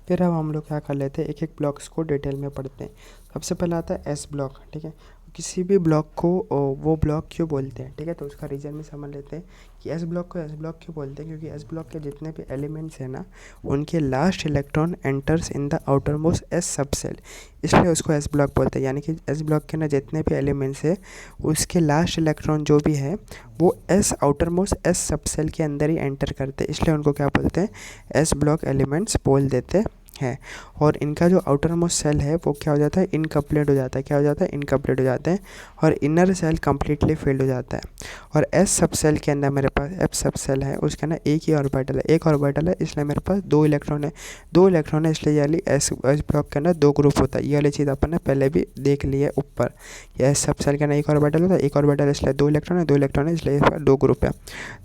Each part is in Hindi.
फिर अब हम लोग क्या कर लेते हैं, एक एक ब्लॉक्स को डिटेल में पढ़ते हैं। सबसे पहला आता है एस ब्लॉक, ठीक है। किसी भी ब्लॉक को वो ब्लॉक क्यों बोलते हैं, ठीक है, तो उसका रीज़न भी समझ लेते हैं कि एस ब्लॉक को एस ब्लॉक क्यों बोलते हैं। क्योंकि एस ब्लॉक के जितने भी एलिमेंट्स हैं ना, उनके last electron enters in the outer most S सब सेल, इसलिए उसको एस ब्लॉक बोलते हैं। यानी कि एस ब्लॉक के ना जितने भी एलिमेंट्स है, उसके लास्ट इलेक्ट्रॉन जो भी है वो एस आउटर मोस्ट एस सब सेल के अंदर ही एंटर करते हैं, इसलिए उनको क्या बोलते हैं, एस ब्लॉक एलिमेंट्स बोल देते हैं। और इनका जो आउटर मोस्ट सेल है वो क्या हो जाता है, इनकम्प्लीट हो जाता है। क्या हो जाता है, इनकम्प्लीट हो जाते हैं। और इनर सेल कम्प्लीटली फिल्ड हो जाता है। और एस सब सेल के अंदर मेरे पास एफ सब सेल है, उसके अंदर एक ही ऑर्बिटल है, एक ऑर्बिटल है, इसलिए मेरे पास दो इलेक्ट्रॉन है। दो इलेक्ट्रॉन है, इसलिए ये वाली एस एस ब्लॉक के अंदर दो ग्रुप होता है। ये वाली चीज़ अपन ने पहले भी देख ली है ऊपर। ये एस सब सेल के अंदर एक ऑर्बिटल होता है, एक ऑर्बिटल इसलिए दो इलेक्ट्रॉन है, दो इलेक्ट्रॉन है इसलिए दो ग्रुप है।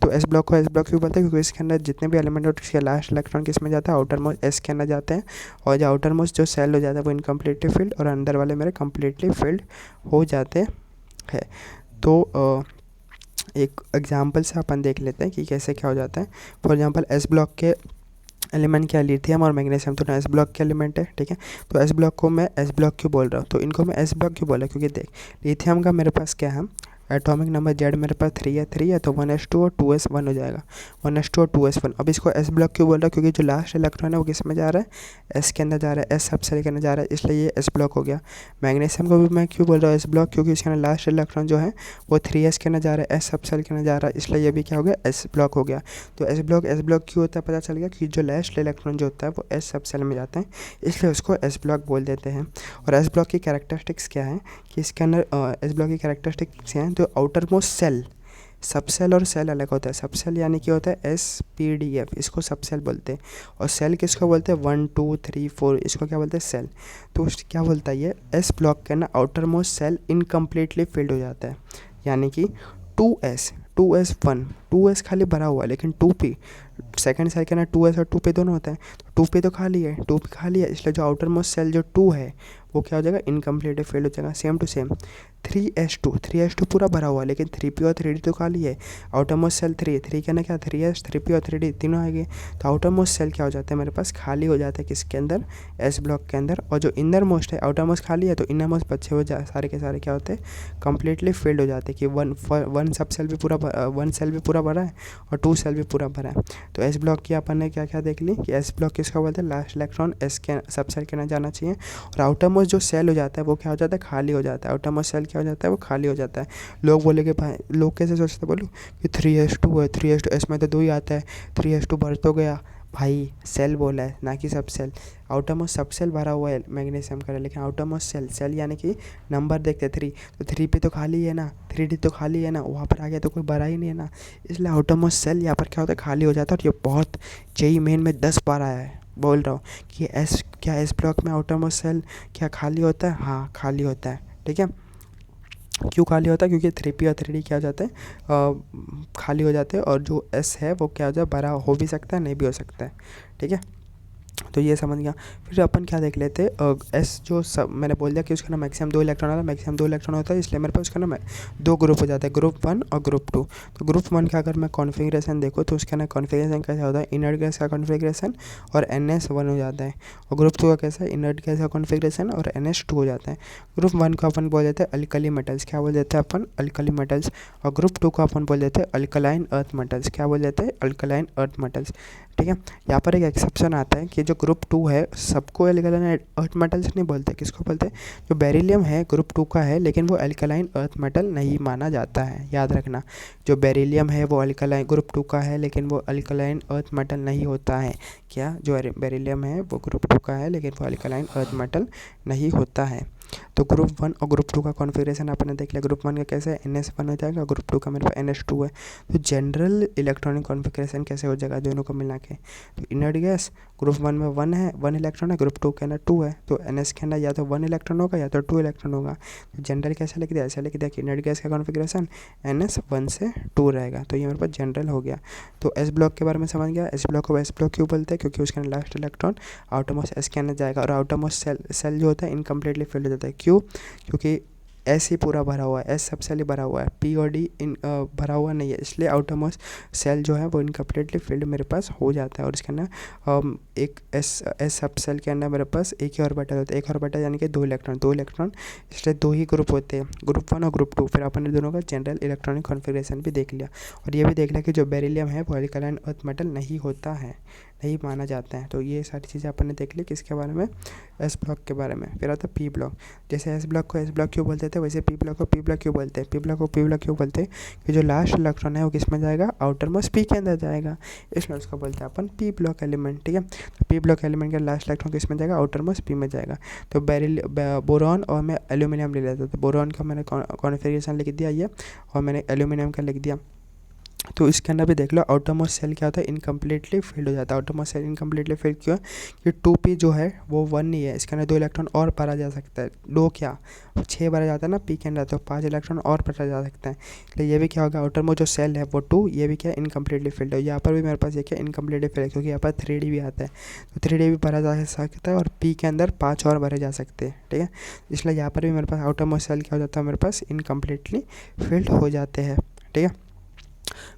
तो एस ब्लॉक को एस ब्लॉक क्यों बोलते हैं, क्योंकि इसके अंदर जितने भी एलिमेंट होते हैं उसके लास्ट इलेक्ट्रॉन किस में जाता है, आउटर मोस्ट एस के अंदर जाते हैं। और जो आउटर मोस्ट जो सेल हो जाता है वो इनकम्प्लीटली फिल्ड, और अंदर वाले मेरे कम्प्लीटली फिल्ड हो जाते हैं। तो एक एग्जांपल से अपन देख लेते हैं कि कैसे क्या हो जाता है। फॉर एग्जांपल एस ब्लॉक के एलिमेंट क्या, लिथियम और मैग्नीशियम, तो एस ब्लॉक के एलिमेंट है, ठीक है। तो एस ब्लॉक को मैं एस ब्लॉक क्यों बोल रहा हूँ, तो इनको मैं एस ब्लॉक क्यों बोला, क्योंकि देख लिथियम का मेरे पास क्या है, एटॉमिक नंबर जेड मेरे पास 3 है, तो 1s2 और 2s1 हो जाएगा, 1s2 और 2s1। अब इसको एस ब्लॉक क्यों बोल रहा है, क्योंकि जो लास्ट इलेक्ट्रॉन है वो किस में जा रहा है, एस के अंदर जा रहा है, एस सब सेल के अंदर जा रहा है, इसलिए ये एस ब्लॉक हो गया। मैग्नीशियम को भी मैं क्यों बोल रहा हूँ एस ब्लॉक, क्योंकि इसके अंदर लास्ट इलेक्ट्रॉन जो है वो 3s के अंदर जा रहा है, एस सब सेल के अंदर जा रहा है, इसलिए ये भी क्या हो गया, एस ब्लॉक हो गया। तो एस ब्लॉक क्यों होता है, पता चल गया कि जो लास्ट इलेक्ट्रॉन जो होता है वो एस सब सेल में जाता है, इसलिए उसको एस ब्लॉक बोल देते हैं। और एस ब्लॉक की कैरेक्टरिस्टिक्स क्या है कि इसके अंदर एस ब्लॉक की कैरेक्टरिस्टिक्स हैं, जो आउटर मोस्ट सेल, सब सेल और सेल अलग होता है। सब सेल यानी कि होता है SPDF, इसको सब सेल बोलते हैं। और सेल किसको बोलते हैं, 1 2 3 4, इसको क्या बोलते हैं, सेल। तो क्या बोलता है ये, एस ब्लॉक के ना outermost cell incompletely filled हो जाता है। यानी कि 2s 1 2s खाली भरा हुआ है, लेकिन 2p सेकंड सेल के ना 2s और 2p दोनों होता है, तो 2p तो खाली है, 2p खाली है, इसलिए जो आउटर मोस्ट सेल जो 2 है वो क्या हो जाएगा, इनकम्प्लीट फिल्ड हो जाएगा। सेम टू सेम 3s2 पूरा भरा हुआ है, लेकिन 3p और 3d तो खाली है। आउटर मोस्ट सेल 3 के ना क्या, 3s 3p और 3d तीनों आएंगे, तो आउटर मोस्ट सेल क्या हो जाता है, मेरे पास खाली हो जाता है, किसके अंदर, एस ब्लॉक के अंदर। और जो इनर मोस्ट है, आउटर मोस्ट खाली है तो इनर मोस्ट बचे हो जा सारे के सारे क्या होते हैं, कम्प्लीटली फिल्ड हो जाते हैं। कि वन सब सेल भी पूरा, 1 सेल भी पूरा भरा है और 2 सेल भी पूरा भरा है। तो एस ब्लॉक की अपन ने क्या क्या देख ली कि एस ब्लॉक किसका बोलते हैं, लास्ट इलेक्ट्रॉन एस के सब सेल के ना जाना चाहिए। और आउटर मोस्ट जो सेल हो जाता है वो क्या हो जाता है, खाली हो जाता है। आउटर मोस्ट सेल क्या हो जाता है, वो खाली हो जाता है। लोग बोले कि भाई, लोग कैसे सोचते बोलो कि 3s2 है, 3s2 एस में तो 2 ही आता है, 3s2 भर तो गया। भाई सेल बोला है ना कि सब सेल। आउटर मोस्ट सब सेल भरा हुआ है मैग्नीशियम का, लेकिन आउटर मोस्ट सेल यानी कि नंबर देखते 3, तो 3 पे तो खाली है ना, 3d तो खाली है ना, वहाँ पर आ गया तो कोई भरा ही नहीं है ना, इसलिए आउटर मोस्ट सेल यहाँ पर क्या होता है, खाली हो जाता है। और ये बहुत जेई मेन में 10 बार आया है, बोल रहा हूँ कि एस ब्लॉक में आउटर मोस्ट सेल क्या खाली होता है, हाँ खाली होता है, ठीक है। क्यों खाली होता है, क्योंकि 3p और 3d क्या हो जाते हैं, खाली हो जाते हैं। और जो s है वो क्या हो जाए, बड़ा हो भी सकता है, नहीं भी हो सकता है, ठीक है। तो ये समझ गया। फिर अपन क्या देख लेते हैं, एस जो सब मैंने बोल दिया कि उसका ना मैक्सिमम 2 इलेक्ट्रॉन आता है, मैक्सिमम 2 इलेक्ट्रॉन होता है, इसलिए मेरे पास उसका ना 2 ग्रुप हो जाता है, ग्रुप 1 और ग्रुप 2। तो ग्रुप 1 का अगर मैं कॉन्फ़िगरेशन देखूँ तो उसका ना कॉन्फ़िगरेशन कैसा होता है, इनर्ट गैस का कॉन्फ़िगरेशन और NS1 हो जाता है। और ग्रुप 2 का कैसा है, इनर्ट गैस का कॉन्फ़िगरेशन और NS2 हो जाता है। ग्रुप 1 को अपन बोल देते हैं अल्कली मेटल्स, क्या बोल देते हैं अपन, अल्कली मेटल्स। और ग्रुप 2 को अपन बोल देते हैं अल्कलाइन अर्थ मेटल्स, क्या बोल देते हैं, अल्कलाइन अर्थ मेटल्स, ठीक है। यहाँ पर एक एक्सेप्शन आता है कि जो ग्रुप 2 है सबको एल्कलाइन अर्थ मेटल्स नहीं बोलते, किसको बोलते हैं, जो बेरिलियम है ग्रुप 2 का है, लेकिन वो एल्कलाइन अर्थ मेटल नहीं माना जाता है, याद रखना। जो बेरिलियम है वो अल्कलाइन ग्रुप 2 का है, लेकिन वो अल्कलाइन अर्थ मेटल नहीं होता है। क्या, जो बेरिलियम है वो ग्रुप 2 का है, लेकिन वो अल्कलाइन अर्थ मेटल नहीं होता है। तो ग्रुप 1 और ग्रुप 2 का कॉन्फ़िगरेशन आपने देख लिया। ग्रुप 1 का कैसे है, NS1 हो जाएगा, ग्रुप 2 का मेरे पास NS2 है। तो जनरल इलेक्ट्रॉनिक कॉन्फ़िगरेशन कैसे हो जाएगा दोनों को मिला के, तो इनर्ट गैस ग्रुप 1 में 1 है, 1 इलेक्ट्रॉन है, ग्रुप 2 के अंदर 2 है, तो NS के अंदर या तो 1 इलेक्ट्रॉन होगा या तो 2 इलेक्ट्रॉन होगा। तो जनरल कैसे लिख दिया, ऐसे लिख दिया कि इनर्ट गैस का कॉन्फ़िगरेशन NS 1 से 2 रहेगा, तो ये मेरे पास जनरल हो गया। तो एस ब्लॉक के बारे में समझ गया। एस ब्लॉक को एस ब्लॉक क्यों बोलते हैं, क्योंकि उसके अंदर last electron outer most S के अंदर जाएगा, और आउटर मोस्ट सेल जो होता है इनकम्प्लीटली फिल्ड हो जाता है। क्यों, क्योंकि एस ही पूरा भरा हुआ है, एस सब सेल ही भरा हुआ है, पी और डी इन भरा हुआ नहीं है, इसलिए आउटर मोस्ट सेल जो है वो इनकम्प्लीटली फिल्ड मेरे पास हो जाता है। और इसके अंदर एक एस सब सेल के अंदर मेरे पास एक ही ऑर्बिटल होता है, एक ऑर्बिटल यानी कि दो इलेक्ट्रॉन, इसलिए दो ही ग्रुप होते हैं, ग्रुप 1 और ग्रुप 2। फिर अपन ने दोनों का जनरल इलेक्ट्रॉनिक कॉन्फ़िगरेशन भी देख लिया, और ये भी देख लिया कि जो बेरिलियम है वो अल्कलाइन अर्थ मेटल नहीं होता है, नहीं माना जाता है। तो ये सारी चीज़ें अपन ने देख ली किसके बारे में, एस ब्लॉक के बारे में। फिर आता है पी ब्लॉक। जैसे एस ब्लॉक को एस ब्लॉक क्यों बोलते थे, वैसे पी ब्लॉक को पी ब्लॉक क्यों बोलते हैं। पी ब्लॉक को पी ब्लॉक क्यों बोलते हैं कि जो लास्ट इलेक्ट्रॉन है वो किस में जाएगा, आउटर मोस्ट पी के अंदर जाएगा, इसलिए उसको बोलते हैं अपन पी ब्लॉक एलिमेंट। ठीक है, तो पी ब्लॉक एलिमेंट का लास्ट इलेक्ट्रॉन किस में जाएगा, आउटर मोस्ट पी में जाएगा। तो बोरॉन और मैं एल्यूमिनियम ले लेता हूँ, तो बोरॉन का मैंने कॉन्फ़िगरेशन लिख दिया ये, और मैंने एल्यूमिनियम का लिख दिया। तो इसके अंदर भी देख लो आउटर मोस्ट सेल क्या होता है, इनकम्प्लीटली फिल्ड हो जाता है। Outermost cell incompletely filled क्यों है कि 2p जो है वो 1 नहीं है, इसके अंदर 2 इलेक्ट्रॉन और भरा जा सकता है, 2 क्या 6 भरा जाता है ना p के अंदर, तो 5 इलेक्ट्रॉन और भरा जा सकता है। तो ये भी क्या होगा, आउटर मोस्ट जो सेल है वो 2, ये भी क्या इनकम्प्लीटली फिल्ड है। यहाँ पर भी मेरे पास ये क्या इनकम्प्लीटली फिल्ड है, क्योंकि यहाँ पर 3d भी आता है, तो 3d भी भरा जा सकता है, और p के अंदर 5 और भरे जा सकते हैं। ठीक है, इसलिए यहाँ पर भी मेरे पास आउटर मोस्ट सेल क्या हो जाता है, मेरे पास इनकम्प्लीटली फिल्ड हो जाते हैं। ठीक है,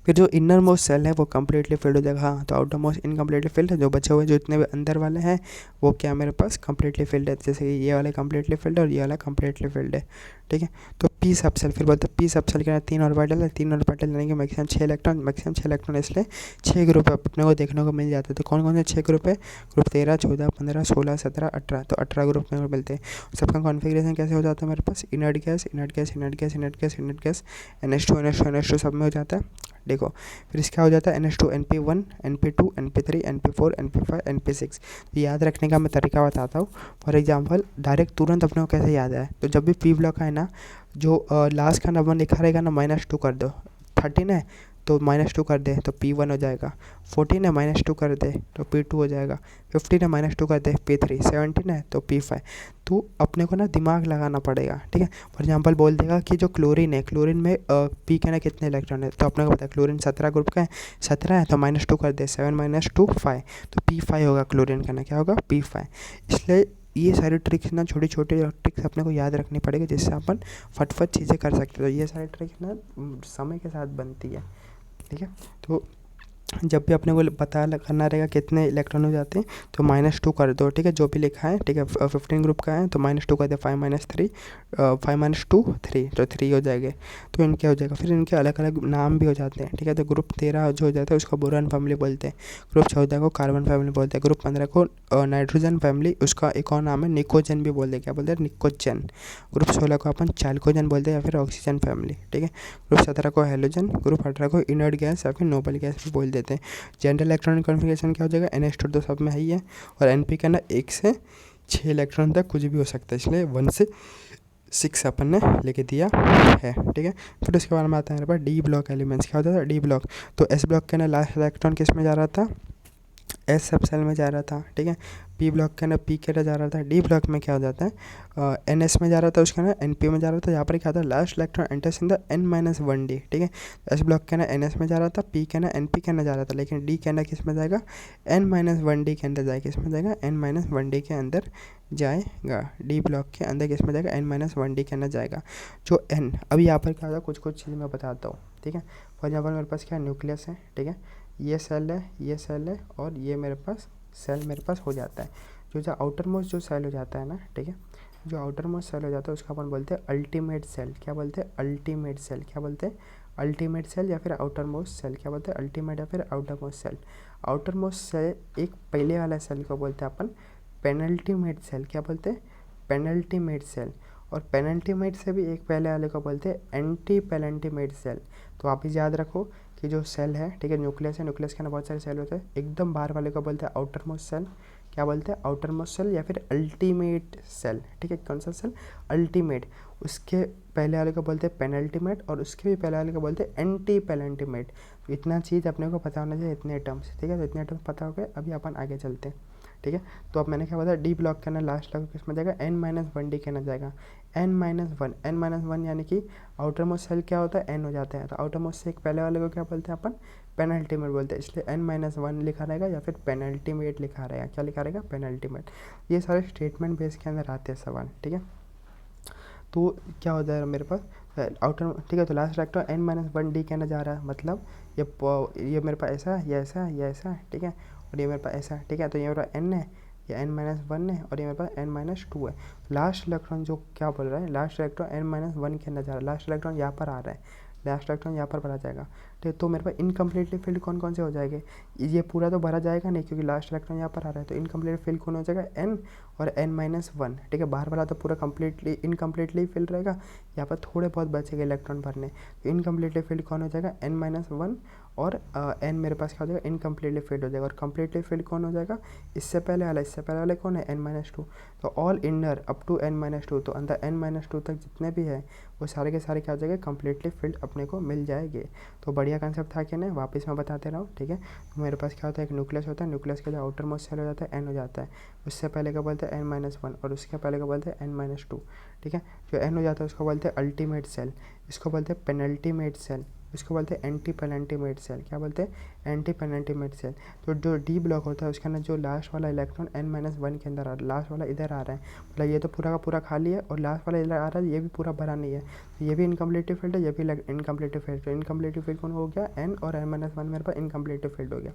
फिर जो इनर मोस्ट सेल है वो कम्प्लीटली फिल्ड हो जाएगा। हाँ, तो आउटर मोस्ट इनकम्प्लीटली फिल्ड है, जो बचे हुए जो इतने भी अंदर वाले हैं वो क्या मेरे पास कम्प्लीटली फिल्ड है, जैसे कि ये वाले कम्प्लीटली फिल्ड है और ये वाला कम्प्लीटली फिल्ड है। ठीक है, तो पी सब सेल फिर बोलते हैं पी सब सेल के अंदर 3 ऑर्बिटल है, 3 ऑर्बिटल यानी कि मैक्सिमम 6 इलेक्ट्रॉन, मैक्सिमम 6 इलेक्ट्रॉन, इसलिए 6 ग्रुप अपने को देखने को मिल जाते हैं। तो कौन कौन से 6 ग्रुप है, ग्रुप 13, 14, 15, 16, 17, 18, तो 18 ग्रुप में मिलते हैं। सबका कॉन्फ़िगरेशन कैसे हो जाता है मेरे पास, inert gas, inert gas, inert gas, inert gas, inert gas, NH2, NH2, NH2 सब में हो जाता है। देखो फिर इसका हो जाता है NH2, NP1, NP2, NP3, NP4, NP5, NP6। तो याद रखने का मैं तरीका बताता हूँ। फॉर एग्जांपल डायरेक्ट तुरंत अपने को कैसे याद आए, तो जब भी पी ब्लॉक है ना, जो लास्ट का नंबर लिखा रहेगा ना -2 कर दो। 13 है तो -2 कर दे तो P1 हो जाएगा, 14 है -2 कर दे तो P2 हो जाएगा, 15 है -2 कर दे P3, 17 है तो P5। तो अपने को ना दिमाग लगाना पड़ेगा। ठीक है, फॉर एग्जांपल बोल देगा कि जो क्लोरीन है, क्लोरीन में P के ना कितने इलेक्ट्रॉन है, तो अपने को पता है क्लोरीन 17 ग्रुप का है, 17 है तो -2 कर दे, 7 - 2 5, तो P5 होगा, क्लोरीन का ना क्या होगा P5। इसलिए ये सारी ट्रिक्स ना, छोटी छोटी ट्रिक्स अपने को याद रखनी पड़ेगी, जिससे अपन फटफट चीज़ें कर सकते हैं। तो ये सारी ट्रिक्स ना समय के साथ बनती है। ठीक है, तो जब भी अपने को पता करना रहेगा कितने इलेक्ट्रॉन हो जाते हैं तो -2 कर दो। ठीक है, जो भी लिखा है, ठीक है 15 ग्रुप का है तो -2 कर दे, 5 - 3 5 - 2 3, तो 3 हो जाएंगे। तो इनके हो जाएगा, फिर इनके अलग अलग नाम भी हो जाते हैं। ठीक है, तो ग्रुप 13 जो हो जाता है उसको बोरान फैमिली बोलते हैं, ग्रुप 14 को कार्बन फैमिली बोलते हैं, ग्रुप 15 को नाइट्रोजन फैमिली, उसका एक और नाम है निकोजन भी बोलते हैं, क्या बोलते हैं निकोजन। ग्रुप 16 को अपन चाल्कोजन बोलते हैं या फिर ऑक्सीजन फैमिली। ठीक है, ग्रुप 17 को हेलोजन, ग्रुप 18 को इनर्ट गैस या फिर नोबल गैस भी बोल देते हैं। जनरल इलेक्ट्रॉनिक कॉन्फ़िगरेशन क्या हो जाएगा, NH2 तो सब में है ही है, और NP का ना 1 से 6 इलेक्ट्रॉन तक कुछ भी हो सकता है, इसलिए 1 से 6 अपन ने लेके दिया है। ठीक है, फिर उसके बाद में आता है मेरे पास डी ब्लॉक एलिमेंट्स। क्या होता था डी ब्लॉक, तो एस ब्लॉक के ना लास्ट इलेक्ट्रॉन किस में जा रहा था, एस सब सेल में जा रहा था। ठीक है, पी ब्लॉक के ना पी के जा रहा था, डी ब्लॉक में क्या हो जाता है NS में जा रहा था, उसका ना NP में जा रहा था। यहाँ पर क्या था, last electron enters in the N-1d। ठीक है, एस ब्लॉक के ना NS में जा रहा था, पी के ना NP के अंदर जा रहा था, लेकिन डी के अंदर किस में जाएगा, N-1d के अंदर जाएगा, किस में जाएगा N-1d के अंदर जाएगा। डी ब्लॉक के अंदर किस में जाएगा, N-1d के अंदर जाएगा। जो N, अभी यहाँ पर क्या होता है, कुछ कुछ चीज़ मैं बताता हूँ। ठीक है, फॉर एग्जाम्पल मेरे पास क्या न्यूक्लियस है। ठीक है, ये सेल है, ये सेल है, और ये मेरे पास सेल मेरे पास हो जाता है। जो आउटर मोस्ट जो सेल हो जाता है ना, ठीक है, जो आउटर मोस्ट सेल हो जाता है उसका अपन बोलते हैं अल्टीमेट सेल। क्या बोलते हैं, अल्टीमेट सेल। क्या बोलते हैं, अल्टीमेट सेल या फिर आउटर मोस्ट सेल। क्या बोलते हैं, अल्टीमेट या फिर outermost cell. Outermost cell एक पहले वाला सेल को बोलते हैं अपन पेनल्टीमेट सेल। क्या बोलते हैं, पेनल्टीमेट सेल। और पेनल्टीमेट से भी एक पहले वाले को बोलते हैं एंटी पेनल्टीमेट सेल। तो आप ही याद रखो कि जो सेल है, ठीक है, न्यूक्लियस है, न्यूक्लियस के अंदर बहुत सारे सेल होते हैं, एकदम बाहर वाले को बोलते हैं आउटर मोस्ट सेल। क्या बोलते हैं, आउटर मोस्ट सेल या फिर अल्टीमेट सेल। ठीक है, कौन सा सेल, अल्टीमेट। उसके पहले वाले को बोलते हैं पेनल्टीमेट, और उसके भी पहले वाले को बोलते हैं एंटी पेनल्टीमेट। तो इतना चीज़ अपने को पता होना चाहिए, इतने टर्म्स। ठीक है, तो इतने टर्म्स पता हो गए, अभी अपन आगे चलते हैं। ठीक है, तो अब मैंने क्या बताया, डी ब्लॉक के अंदर लास्ट तक किस में जाएगा, N-1d के अंदर जाएगा। N-1 यानी कि आउटर मोस्ट सेल क्या होता है, N हो जाता है, तो आउटर मोस्ट से एक पहले वाले को क्या बोलते हैं अपन, पेनल्टीमेट बोलते हैं, इसलिए N-1 लिखा रहेगा या फिर पेनल्टीमेट लिखा रहेगा। क्या लिखा रहेगा, पेनल्टीमेट। ये सारे स्टेटमेंट बेस के अंदर आते हैं सवाल। ठीक है, तो क्या हो जाएगा मेरे पास आउटर, ठीक है। तो लास्ट इलेक्ट्रॉन n-1d कहना जा रहा है, मतलब ये मेरे पास ऐसा है, ये ऐसा है, ये ऐसा है, ठीक है, और ये मेरे पास ऐसा है, ठीक है। तो ये मेरे पास n है, ये n-1 है, और ये मेरे पास n-2 है। लास्ट इलेक्ट्रॉन जो क्या बोल रहा है, लास्ट इलेक्ट्रॉन n-1 कहना जा रहा है, लास्ट इलेक्ट्रॉन यहाँ पर आ रहा है, लास्ट इलेक्ट्रॉन यहाँ पर भरा जाएगा, ठीक है। तो मेरे पास इनकम्प्लीटली फिल्ड कौन कौन से हो जाएंगे, ये पूरा तो भरा जाएगा नहीं क्योंकि लास्ट इलेक्ट्रॉन यहाँ पर आ रहा है, तो इनकम्प्लीट फिल्ड कौन हो जाएगा, n और n-1, ठीक है। बाहर वाला तो पूरा कम्प्लीटली इनकम्प्लीटली फिल्ड रहेगा, यहाँ पर थोड़े बहुत बचेंगे इलेक्ट्रॉन भरने, तो इनकम्प्लीटली फिल्ड कौन हो जाएगा, n-1, और n मेरे पास क्या हो जाएगा, इनकम्प्लीटली फिल्ड हो जाएगा। और कम्प्लीटली फिल्ड कौन हो जाएगा, इससे पहले वाला कौन है, n-2। तो all inner up to n-2, तो अंदर n-2 तक जितने भी है वो सारे के सारे क्या हो जाएंगे, कम्प्लीटली फिल्ड अपने को मिल जाएंगे। तो बढ़िया कंसेप्ट था कि नहीं, वापस मैं बताते रहा हूँ, ठीक है। तो मेरे पास क्या होता है, एक न्यूक्लियस होता है, न्यूक्लियस का जो आउटर मोस्ट सेल हो जाता है n हो जाता है, उससे पहले क्या बोलते हैं n-1, और उसके पहले क्या बोलते हैं n-2, ठीक है। जो n हो जाता है उसको बोलते हैं अल्टीमेट सेल, इसको बोलते हैं पेनल्टीमेट सेल, इसको बोलते हैं एंटी पेनल्टीमेट सेल। क्या बोलते हैं, एंटी पेनल्टीमेट सेल। तो जो डी ब्लॉक होता है उसके अंदर जो लास्ट वाला इलेक्ट्रॉन n-1 के अंदर आ रहा है, लास्ट वाला इधर आ रहा है, मतलब ये तो पूरा का पूरा खाली है, और लास्ट वाला इधर आ रहा है, ये भी पूरा भरा नहीं है, तो ये भी इनकम्प्लीटिव फील्ड है, ये भी इनकम्प्लीटिव फील्ड। तो इनकम्प्लीटिव फील्ड कौन हो गया, n और n-1 मेरे पास इनकम्प्लीटिव फील्ड हो गया।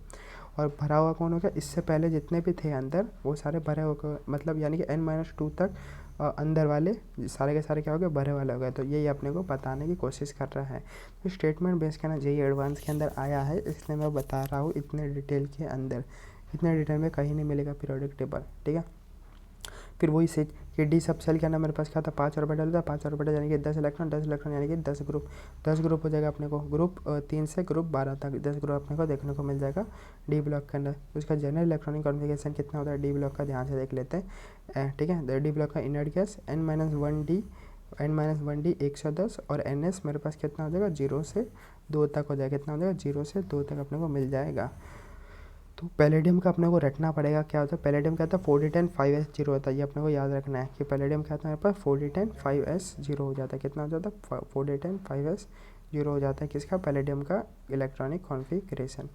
और भरा हुआ कौन हो गया, इससे पहले जितने भी थे अंदर वो सारे भरे हो गए, मतलब यानी कि n-2 तक अंदर वाले सारे के सारे क्या हो गए, भरे वाले हो गए। तो यही अपने को बताने की कोशिश कर रहा है। तो स्टेटमेंट बेस करना जेईई एडवांस के अंदर आया है, इसलिए मैं बता रहा हूँ इतने डिटेल के अंदर, इतने डिटेल में कहीं नहीं मिलेगा पीरियोडिक टेबल, ठीक है। फिर वही से कि डी सब सेल के अंदर मेरे पास क्या था, 5 ऑर्बिटल था, 5 ऑर्बिटल यानी कि 10 इलेक्ट्रॉन यानी कि 10 ग्रुप, 10 ग्रुप हो जाएगा अपने को, ग्रुप 3 से ग्रुप 12 तक 10 ग्रुप अपने को देखने को मिल जाएगा डी ब्लॉक के अंदर। तो उसका जनरल इलेक्ट्रॉनिक कॉन्फ़िगरेशन कितना होता है डी ब्लॉक का, ध्यान से देख लेते हैं, ठीक है। डी ब्लॉक का इनर्ट गैस n-1d 110 और ns मेरे पास कितना हो जाएगा, 0 से 2 तक हो जाएगा, कितना हो जाएगा, 0 से 2 तक अपने को मिल जाएगा। तो पैलेडियम का अपने को रटना पड़ेगा, क्या होता है पैलेडियम, क्या होता है 4d10 5s0 होता है, ये अपने को याद रखना है कि पैलेडियम क्या होता है, मेरे पास 4d10 5s0 हो जाता है, कितना हो जाता है 4d10 5s0 हो जाता है, किसका, पैलेडियम का इलेक्ट्रॉनिक कॉन्फ़िगरेशन।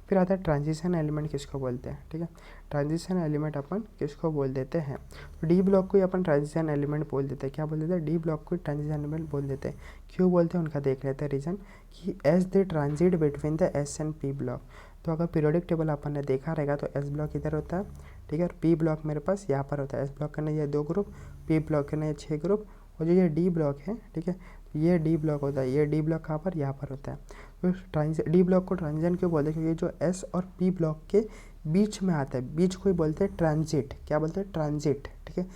फिर आता है ट्रांजिशन एलिमेंट किसको बोलते हैं, ठीक है। ट्रांजिशन एलिमेंट अपन किसको बोल देते हैं, तो डी ब्लॉक को ही अपन ट्रांजिशन एलिमेंट बोल देते हैं। क्या बोल देते हैं, डी ब्लॉक को ट्रांजिशन एलिमेंट बोल देते हैं। क्यों बोलते हैं उनका देख लेते हैं रीज़न, कि as they transit between the S and P block. तो अगर पीरियोडिक टेबल अपन ने देखा रहेगा तो एस ब्लॉक इधर होता है, ठीक है, और पी ब्लॉक मेरे पास यहाँ पर होता है। एस ब्लॉक करने ये 2 ग्रुप, पी ब्लॉक करने ये 6 ग्रुप, और जो ये डी ब्लॉक है, ठीक है, ये डी ब्लॉक होता है, ये डी ब्लॉक कहाँ पर, यहाँ पर होता है। तो डी ब्लॉक को ट्रांजिशन क्यों बोलते हैं, क्योंकि जो एस और पी ब्लॉक के बीच में आता है, बीच को ही बोलते हैं ट्रांजिट, क्या बोलते हैं, ट्रांजिट, ठीक है।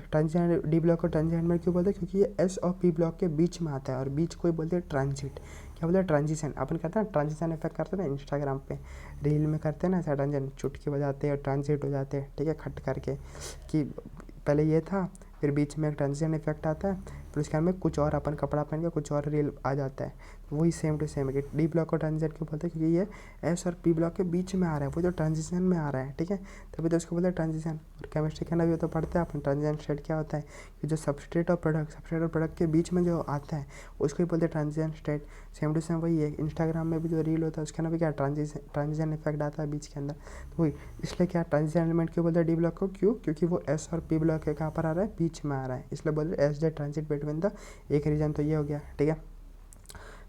ट्रांजिशन डी ब्लॉक को ट्रांजिशन में क्यों बोलते हैं, क्योंकि ये एस और पी ब्लॉक के बीच में आता है, और बीच को ही बोलते हैं ट्रांजिट। क्या बोलते हैं, ट्रांजिशन। अपन कहते हैं ट्रांजिशन इफेक्ट करते हैं ना इंस्टाग्राम पे, रील में करते हैं ना ऐसा, ट्रांजिशन चुटकी बजाते हैं और ट्रांजिट हो जाते हैं, ठीक है, खट करके, कि पहले ये था, फिर बीच में एक ट्रांजिशन इफेक्ट आता है, फिर उसके में कुछ और अपन कपड़ा पहन के कुछ और रील आ जाता है। वही सेम टू सेम है कि डी ब्लॉक को ट्रांजिशन क्यों बोलते हैं, क्योंकि ये एस और पी ब्लॉक के बीच में आ रहा है, वो जो ट्रांजिशन में आ रहा है, ठीक है, तभी तो उसको बोलते हैं ट्रांजिशन। और केमिस्ट्री के अंदर भी तो पढ़ते हैं अपन, ट्रांजिशन स्टेट क्या होता है, कि जो सबस्ट्रेट और प्रोडक्ट के बीच में जो आता है उसको ही बोलते हैं transition state. Same to same वही है, इंस्टाग्राम में भी जो रील होता है उसके अंदर भी क्या ट्रांजिशन इफेक्ट आता है बीच के अंदर, तो वही इसलिए क्या ट्रांजिशन एलिमेंट क्यों बोलते हैं डी ब्लॉक को, क्यों, क्योंकि वो एस और पी ब्लॉक के कहाँ पर आ रहा है, बीच में आ रहा है, इसलिए बोलते हैं S the transit between the, एक रीजन तो ये हो गया, ठीक है।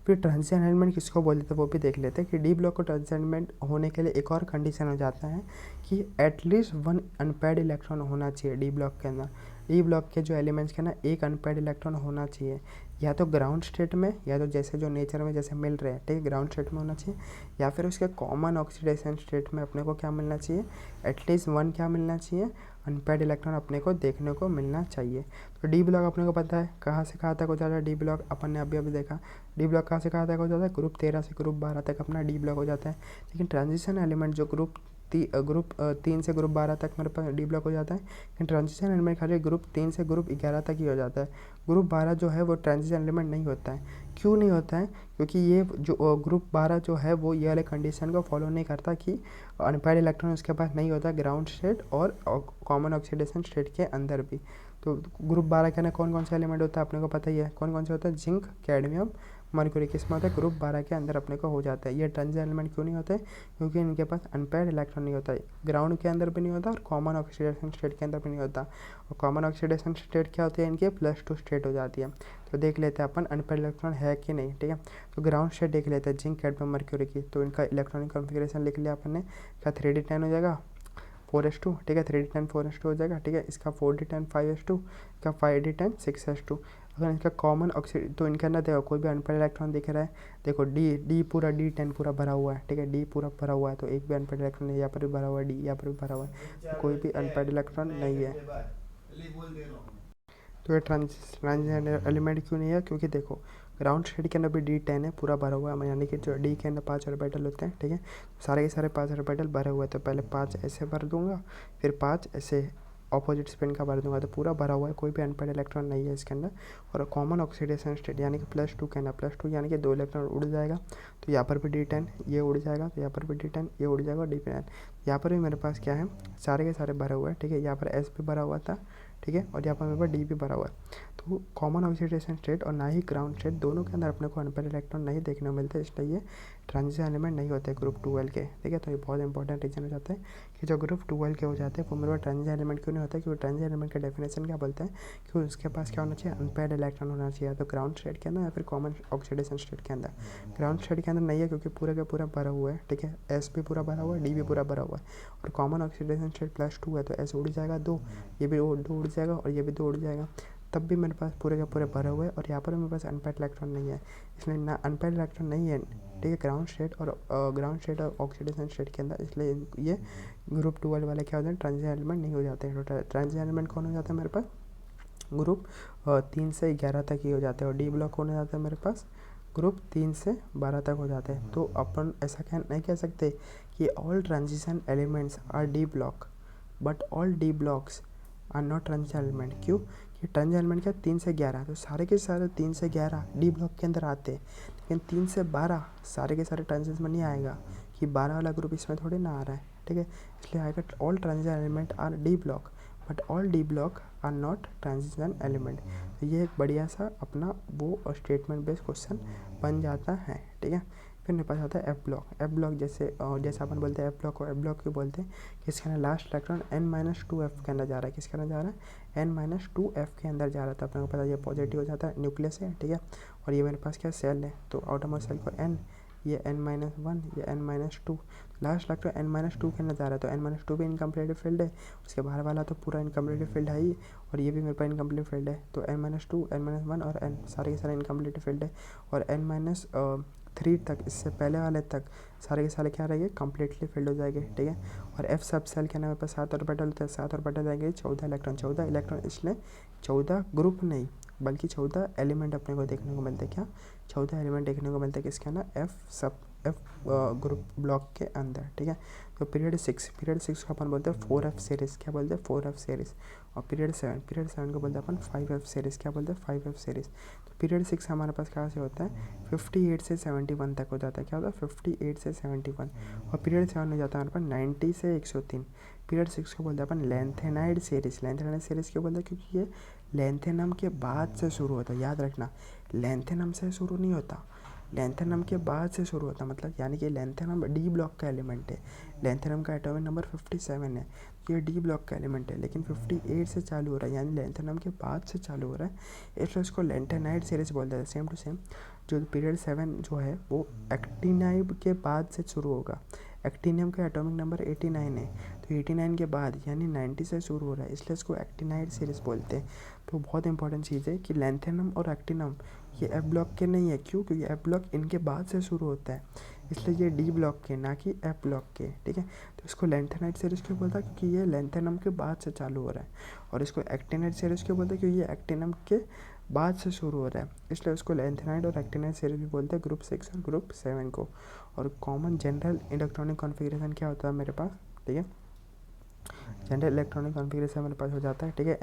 फिर ट्रांजिशन एलिमेंट किसको बोल देते हैं वो भी देख लेते हैं, कि डी ब्लॉक को ट्रांजिशन एलिमेंट होने के लिए एक और कंडीशन हो जाता है कि एटलीस्ट 1 अनपेयर्ड इलेक्ट्रॉन होना चाहिए डी ब्लॉक के अंदर। डी ब्लॉक के जो एलिमेंट्स के ना एक अनपेयर्ड इलेक्ट्रॉन होना चाहिए, या तो ग्राउंड स्टेट में, या तो जैसे जो नेचर में जैसे मिल रहे हैं, ठीक है, ग्राउंड स्टेट में होना चाहिए, या फिर उसके कॉमन ऑक्सीडेशन स्टेट में अपने को क्या मिलना चाहिए, एटलीस्ट 1 क्या मिलना चाहिए, अनपेयर्ड इलेक्ट्रॉन अपने को देखने को मिलना चाहिए। तो डी ब्लॉक अपने को पता है कहाँ से कहाँ तक हो जाता है डी ब्लॉक, अपन ने अभी देखा डी ब्लॉक कहाँ से कहाँ तक हो जाता है, ग्रुप 13 से ग्रुप 12 तक अपना डी ब्लॉक हो जाता है। लेकिन ट्रांजिशन एलिमेंट जो ग्रुप 3 से ग्रुप 12 तक मेरे पास डी ब्लॉक हो जाता है, लेकिन ट्रांजिशन एलिमेंट खाली ग्रुप 3 से ग्रुप 11 तक ही हो जाता है। ग्रुप 12 जो है वो ट्रांजिशन एलिमेंट नहीं होता है। क्यों नहीं होता है, क्योंकि ये जो ग्रुप 12 जो है वो ये वाले कंडीशन को फॉलो नहीं करता कि अनपेयर्ड इलेक्ट्रॉन उसके पास नहीं होता ग्राउंड स्टेट और कॉमन ऑक्सीडेशन स्टेट के अंदर भी। तो ग्रुप 12 के अंदर कौन कौन से एलिमेंट होता है अपने को पता ही है, कौन कौन से होता है, जिंक, कैडमियम, मरक्यूरी किस में होता है, ग्रुप 12 के अंदर अपने को हो जाता है। ये ट्रांजिशन एलिमेंट क्यों नहीं होते, क्योंकि इनके पास अनपेयर्ड इलेक्ट्रॉन नहीं होता है, ग्राउंड के अंदर भी नहीं होता और कॉमन ऑक्सीडेशन स्टेट के अंदर भी नहीं होता। और कॉमन ऑक्सीडेशन स्टेट क्या होती है इनके, +2 स्टेट हो जाती है। तो देख लेते हैं अपन अनपेयर्ड इलेक्ट्रॉन है कि नहीं, ठीक है। तो ग्राउंड स्टेट देख लेते हैं जिंक, कैडमियम, मरक्यूरी की। तो इनका इलेक्ट्रॉनिक कॉन्फ़िगरेशन लिख लिया अपन ने, क्या 3d10 हो जाएगा 4s2, ठीक है, 3d10 4s2 हो जाएगा, ठीक है। इसका 4d10 5s2, इसका 5d10 6s2। अगर इसका कॉमन ऑक्सीड, तो इनके अंदर देखो कोई भी अनपेयर्ड इलेक्ट्रॉन दिख रहा है, देखो डी पूरा D10 पूरा भरा हुआ है, ठीक है, डी पूरा भरा हुआ है, तो एक भी अनपेयर्ड इलेक्ट्रॉन नहीं, यहाँ पर भी भरा हुआ है, डी यहाँ पर भी भरा हुआ है, तो कोई भी अनपेयर्ड इलेक्ट्रॉन नहीं है। तो ये ट्रांजिशन एलिमेंट क्यों नहीं है, क्योंकि देखो ग्राउंड स्टेट के अंदर भी D10 है, पूरा भरा हुआ है, यानी कि जो डी के अंदर 5 ऑर्बिटल होते हैं, ठीक है, सारे के सारे 5 ऑर्बिटल भरे हुए हैं। तो पहले 5 ऐसे भर दूंगा, फिर 5 ऐसे ऑपोजिट स्पिन का भर दूंगा, तो पूरा भरा हुआ है, कोई भी अनपेयर्ड इलेक्ट्रॉन नहीं है इसके अंदर। और कॉमन ऑक्सीडेशन स्टेट यानी कि +2 के अंदर, +2 यानी कि 2 इलेक्ट्रॉन उड़ जाएगा, तो यहाँ पर भी D10 ये उड़ जाएगा, तो यहाँ पर भी D10 ये उड़ जाएगा, D10 यहाँ पर भी मेरे पास क्या है, सारे के सारे भरे हुए हैं, ठीक है। यहाँ पर S भी भरा हुआ था, ठीक है, और यहाँ पर मेरे पास डी भी भरा हुआ है। तो कॉमन ऑक्सीडेशन स्टेट और ना ही ग्राउंड स्टेट, दोनों के अंदर अपने को अनपेयर्ड इलेक्ट्रॉन नहीं देखने को मिलते, इसलिए ये ट्रांजिशन एलिमेंट नहीं होते ग्रुप 12 के, ठीक है। तो ये बहुत इंपॉर्टेंट रीजन हो जाता है कि जो ग्रुप 12 के हो जाते हैं वो मेरे पास ट्रांजिशन एलिमेंट क्यों नहीं होता है, क्योंकि ट्रांजिशन एलिमेंट का डेफिनेशन क्या बोलते हैं कि उसके पास क्या होना चाहिए, अनपेयर्ड इलेक्ट्रॉन होना चाहिए, तो ग्राउंड स्टेट के अंदर या फिर कॉमन ऑक्सीडेशन स्टेट के अंदर। ग्राउंड स्टेट के अंदर नहीं है क्योंकि पूरा का पूरा भरा हुआ है, ठीक है, एस भी पूरा भरा हुआ है, डी भी पूरा भरा हुआ है, और कॉमन ऑक्सीडेशन स्टेट +2 है, तो एस उड़ जाएगा 2, ये भी 2 उड़ जाएगा और ये भी 2 उड़ जाएगा, तब भी मेरे पास पूरे के पूरे भरे हुए हैं। और यहाँ पर मेरे पास अनपेयर्ड इलेक्ट्रॉन नहीं है, इसलिए ना अनपेयर्ड इलेक्ट्रॉन नहीं है, ठीक है, ग्राउंड स्टेट और ऑक्सीडेशन स्टेट के अंदर, इसलिए ये ग्रुप 12 वाले क्या होते हैं, ट्रांजिशन एलिमेंट नहीं हो जाते हैं। तो ट्रांजिशन एलिमेंट कौन हो जाता है मेरे पास, ग्रुप 3 से 11 तक ही हो जाते हैं। और डी ब्लॉक कौन हो जाता है मेरे पास, ग्रुप 3 से 12 तक हो जाते हैं। तो अपन ऐसा नहीं कह सकते कि all transition elements are D block, but all D blocks are not transition element. क्यों, कि ट्रांजिशन एलिमेंट क्या 3 से 11, तो सारे के सारे 3 से 11 डी ब्लॉक के अंदर आते हैं, लेकिन 3 से 12 सारे के सारे ट्रांजिशन में नहीं आएगा, कि 12 वाला ग्रुप इसमें थोड़ी ना आ रहा है, ठीक है। इसलिए आएगा all transition element are D block but all D block are not transition element. तो ये एक बढ़िया सा अपना वो स्टेटमेंट बेस्ड क्वेश्चन बन जाता है, ठीक है। फिर मेरे पास आता है एफ ब्लॉक। एफ ब्लॉक जैसे अपन बोलते हैं एफ ब्लॉक को, एफ ब्लॉक क्यों बोलते हैं, किसके अंदर लास्ट इलेक्ट्रॉन n-2f के अंदर जा रहा है, किसके अंदर जा रहा है, n-2f के अंदर जा रहा था, अपने को पता है ये पॉजिटिव हो जाता है, न्यूक्लियस है, ठीक है। और ये मेरे पास क्या सेल है, तो आउटरमोस्ट सेल को n, ये n-1, ये n-2, लास्ट इलेक्ट्रॉन n-2 के अंदर जा रहा है, तो n-2 भी इनकम्प्लीट फील्ड है, उसके बाहर वाला तो पूरा इनकम्प्लीट फील्ड है ही, और ये भी मेरे पास इनकम्प्लीट फील्ड है, तो n-2, n-1 और n सारे के सारे इनकम्प्लीट फील्ड है। और n-3 तक, इससे पहले वाले तक सारे के सारे क्या रहेंगे, कम्प्लीटली फिल्ड हो जाएंगे, ठीक है। और एफ सब सेल के नाम पर 7 ऑर्बिटल होते हैं, 7 ऑर्बिटल जाएंगे 14 इलेक्ट्रॉन, इसलिए 14 ग्रुप नहीं बल्कि 14 एलिमेंट अपने को देखने को मिलते हैं। क्या 14 एलिमेंट देखने को मिलते हैं किसके अंदर, एफ ग्रुप ब्लॉक के अंदर, ठीक है। तो पीरियड 6 को अपन बोलते हैं 4f सीरीज़, क्या बोलते हैं 4f सीरीज़। और पीरियड 7 को बोलते हैं अपन 5f सीरीज़, क्या बोलते हैं 5f सीरीज़। तो पीरियड 6 हमारे पास कहाँ से होता है, 58 से 71 तक हो जाता है, क्या होता है 58 से 71। और पीरियड 7 हो जाता है हमारे पास 90 से 103। पीरियड 6 को बोलते हैं अपन लेंथेनाइड सीरीज़। लेंथेनाइड सीरीज़ क्यों बोलते हैं, क्योंकि ये लेंथेनम के बाद से शुरू होता है, याद रखना, लेंथेनम से शुरू नहीं होता, लेंथेनम के बाद से शुरू होता, मतलब यानी कि लेंथेनम डी ब्लॉक का एलिमेंट है, लेंथेनम का एटॉमिक नंबर 57 है, ये डी ब्लॉक का एलिमेंट है, लेकिन 58 से चालू हो रहा है, यानी लेंथेनम के बाद से चालू हो रहा है, इसलिए इसको लेंथेनाइड सीरीज बोलते हैं। सेम टू सेम जो पीरियड 7 जो है वो एक्टिनाइड के बाद से शुरू होगा, एक्टिनियम का एटॉमिक नंबर 89 है, तो 89 के बाद यानी 90 से शुरू हो रहा है, इसलिए इसको एक्टिनाइड सीरीज बोलते हैं। तो बहुत इंपॉर्टेंट चीज़ है कि लेंथेनम और एक्टिनम ये एफ ब्लॉक के नहीं है, क्यों, क्योंकि एफ ब्लॉक इनके बाद से शुरू होता है, इसलिए ये डी ब्लॉक के ना कि एफ ब्लॉक के, ठीक है। तो इसको लेंथेनाइड सीरीज क्यों बोलता है, क्योंकि ये लेंथेनम के बाद से चालू हो रहा है। और इसको एक्टिनाइड सीरीज क्यों बोलते हैं, क्योंकि ये एक्टिनम के बाद से शुरू हो रहा है, इसलिए उसको लेंथेनाइड और एक्टिनाइड सीरीज भी बोलते हैं, ग्रुप 6 और ग्रुप 7 को। और कॉमन जनरल इलेक्ट्रॉनिक कॉन्फ़िगरेशन क्या होता है मेरे पास, ठीक है, जनरल इलेक्ट्रॉनिक कॉन्फ़िगरेशन मेरे पास हो जाता है, ठीक है,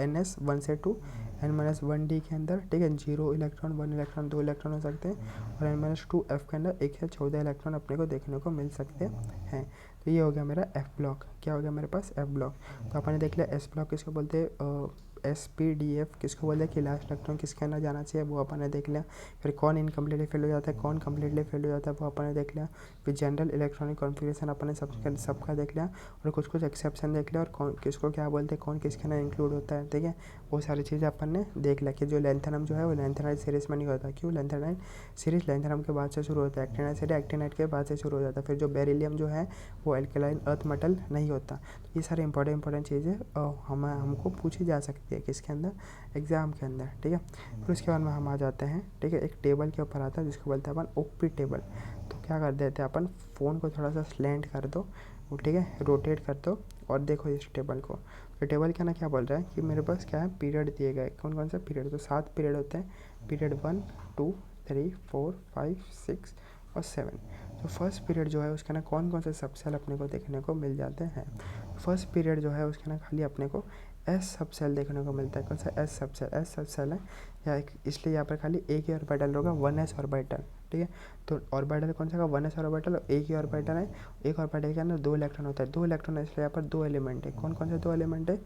NS 1 से 2, n-1d के अंदर, ठीक है, 0 इलेक्ट्रॉन 1 इलेक्ट्रॉन 2 इलेक्ट्रॉन हो सकते हैं, और n-2f के अंदर 1 से 14 इलेक्ट्रॉन अपने को देखने को मिल सकते हैं। तो ये हो गया मेरा एफ ब्लॉक, क्या हो गया मेरे पास एफ ब्लॉक। तो अपन ने देख लिया एस ब्लॉक किसको बोलते हैं, SPDF किसको बोलते हैं कि लास्ट इलेक्ट्रॉन किसके अंदर जाना चाहिए, वो अपन ने देख लिया। फिर कौन इनकम्प्लीटली फेल हो जाता है, कौन कम्प्लीटली फेल हो जाता है, वो अपन ने देख लिया। फिर जनरल इलेक्ट्रॉनिक कॉन्फ़िगरेशन अपन ने सबका देख लिया, और कुछ एक्सेप्शन देख लिया, और कौन किसको क्या बोलते हैं, कौन किसके अंदर इंक्लूड होता है, ठीक है। वो सारी चीज़ें अपन ने देख लिया कि जो लेंथेनम जो है वो लेंथेनाइट सीरीज में नहीं होता। क्यों? लेंथेनाइट सीरीज लेंथेनम के बाद से शुरू होता है, एक्टिनाइट सीरीज एक्टिनाइट के बाद से शुरू हो जाता है। फिर जो बेरिलियम जो है वो एल्केलाइन अर्थ मेटल नहीं होता। तो ये सारे इंपॉर्टेंट चीज़ें हमको पूछी जा सकती है किसके अंदर, एग्ज़ाम के अंदर, ठीक है। फिर उसके बाद में हम आ जाते हैं, ठीक है, एक टेबल के ऊपर आता है जिसको बोलते हैं अपन ओपी टेबल। तो क्या कर देते हैं अपन, फ़ोन को थोड़ा सा स्लैंट कर दो, ठीक है, रोटेट कर दो, और देखो इस टेबल को। तो टेबल के ना क्या बोल रहा है कि मेरे पास क्या है, पीरियड दिए गए, कौन कौन से पीरियड, तो 7 पीरियड होते हैं। पीरियड 1 2 3 4 5 6 और 7। तो फर्स्ट पीरियड जो है उसके ना कौन कौन से सब सेल अपने को देखने को मिल जाते हैं। फर्स्ट पीरियड जो है उसके ना खाली अपने को एस सब सेल देखने को मिलता है। कौन सा? एस सब सेल। एस सब सेल है या इसलिए यहाँ पर खाली एक ही ऑर्बिटल होगा, 1s ऑर्बिटल, ठीक है। तो ऑर्बिटल कौन सा का? 1s ऑर्बिटल, और एक ही ऑर्बिटल है। एक ऑर्बिटल के अंदर 2 इलेक्ट्रॉन होता है, 2 इलेक्ट्रॉन है, इसलिए यहाँ पर 2 एलिमेंट है। कौन कौन से 2 एलिमेंट है?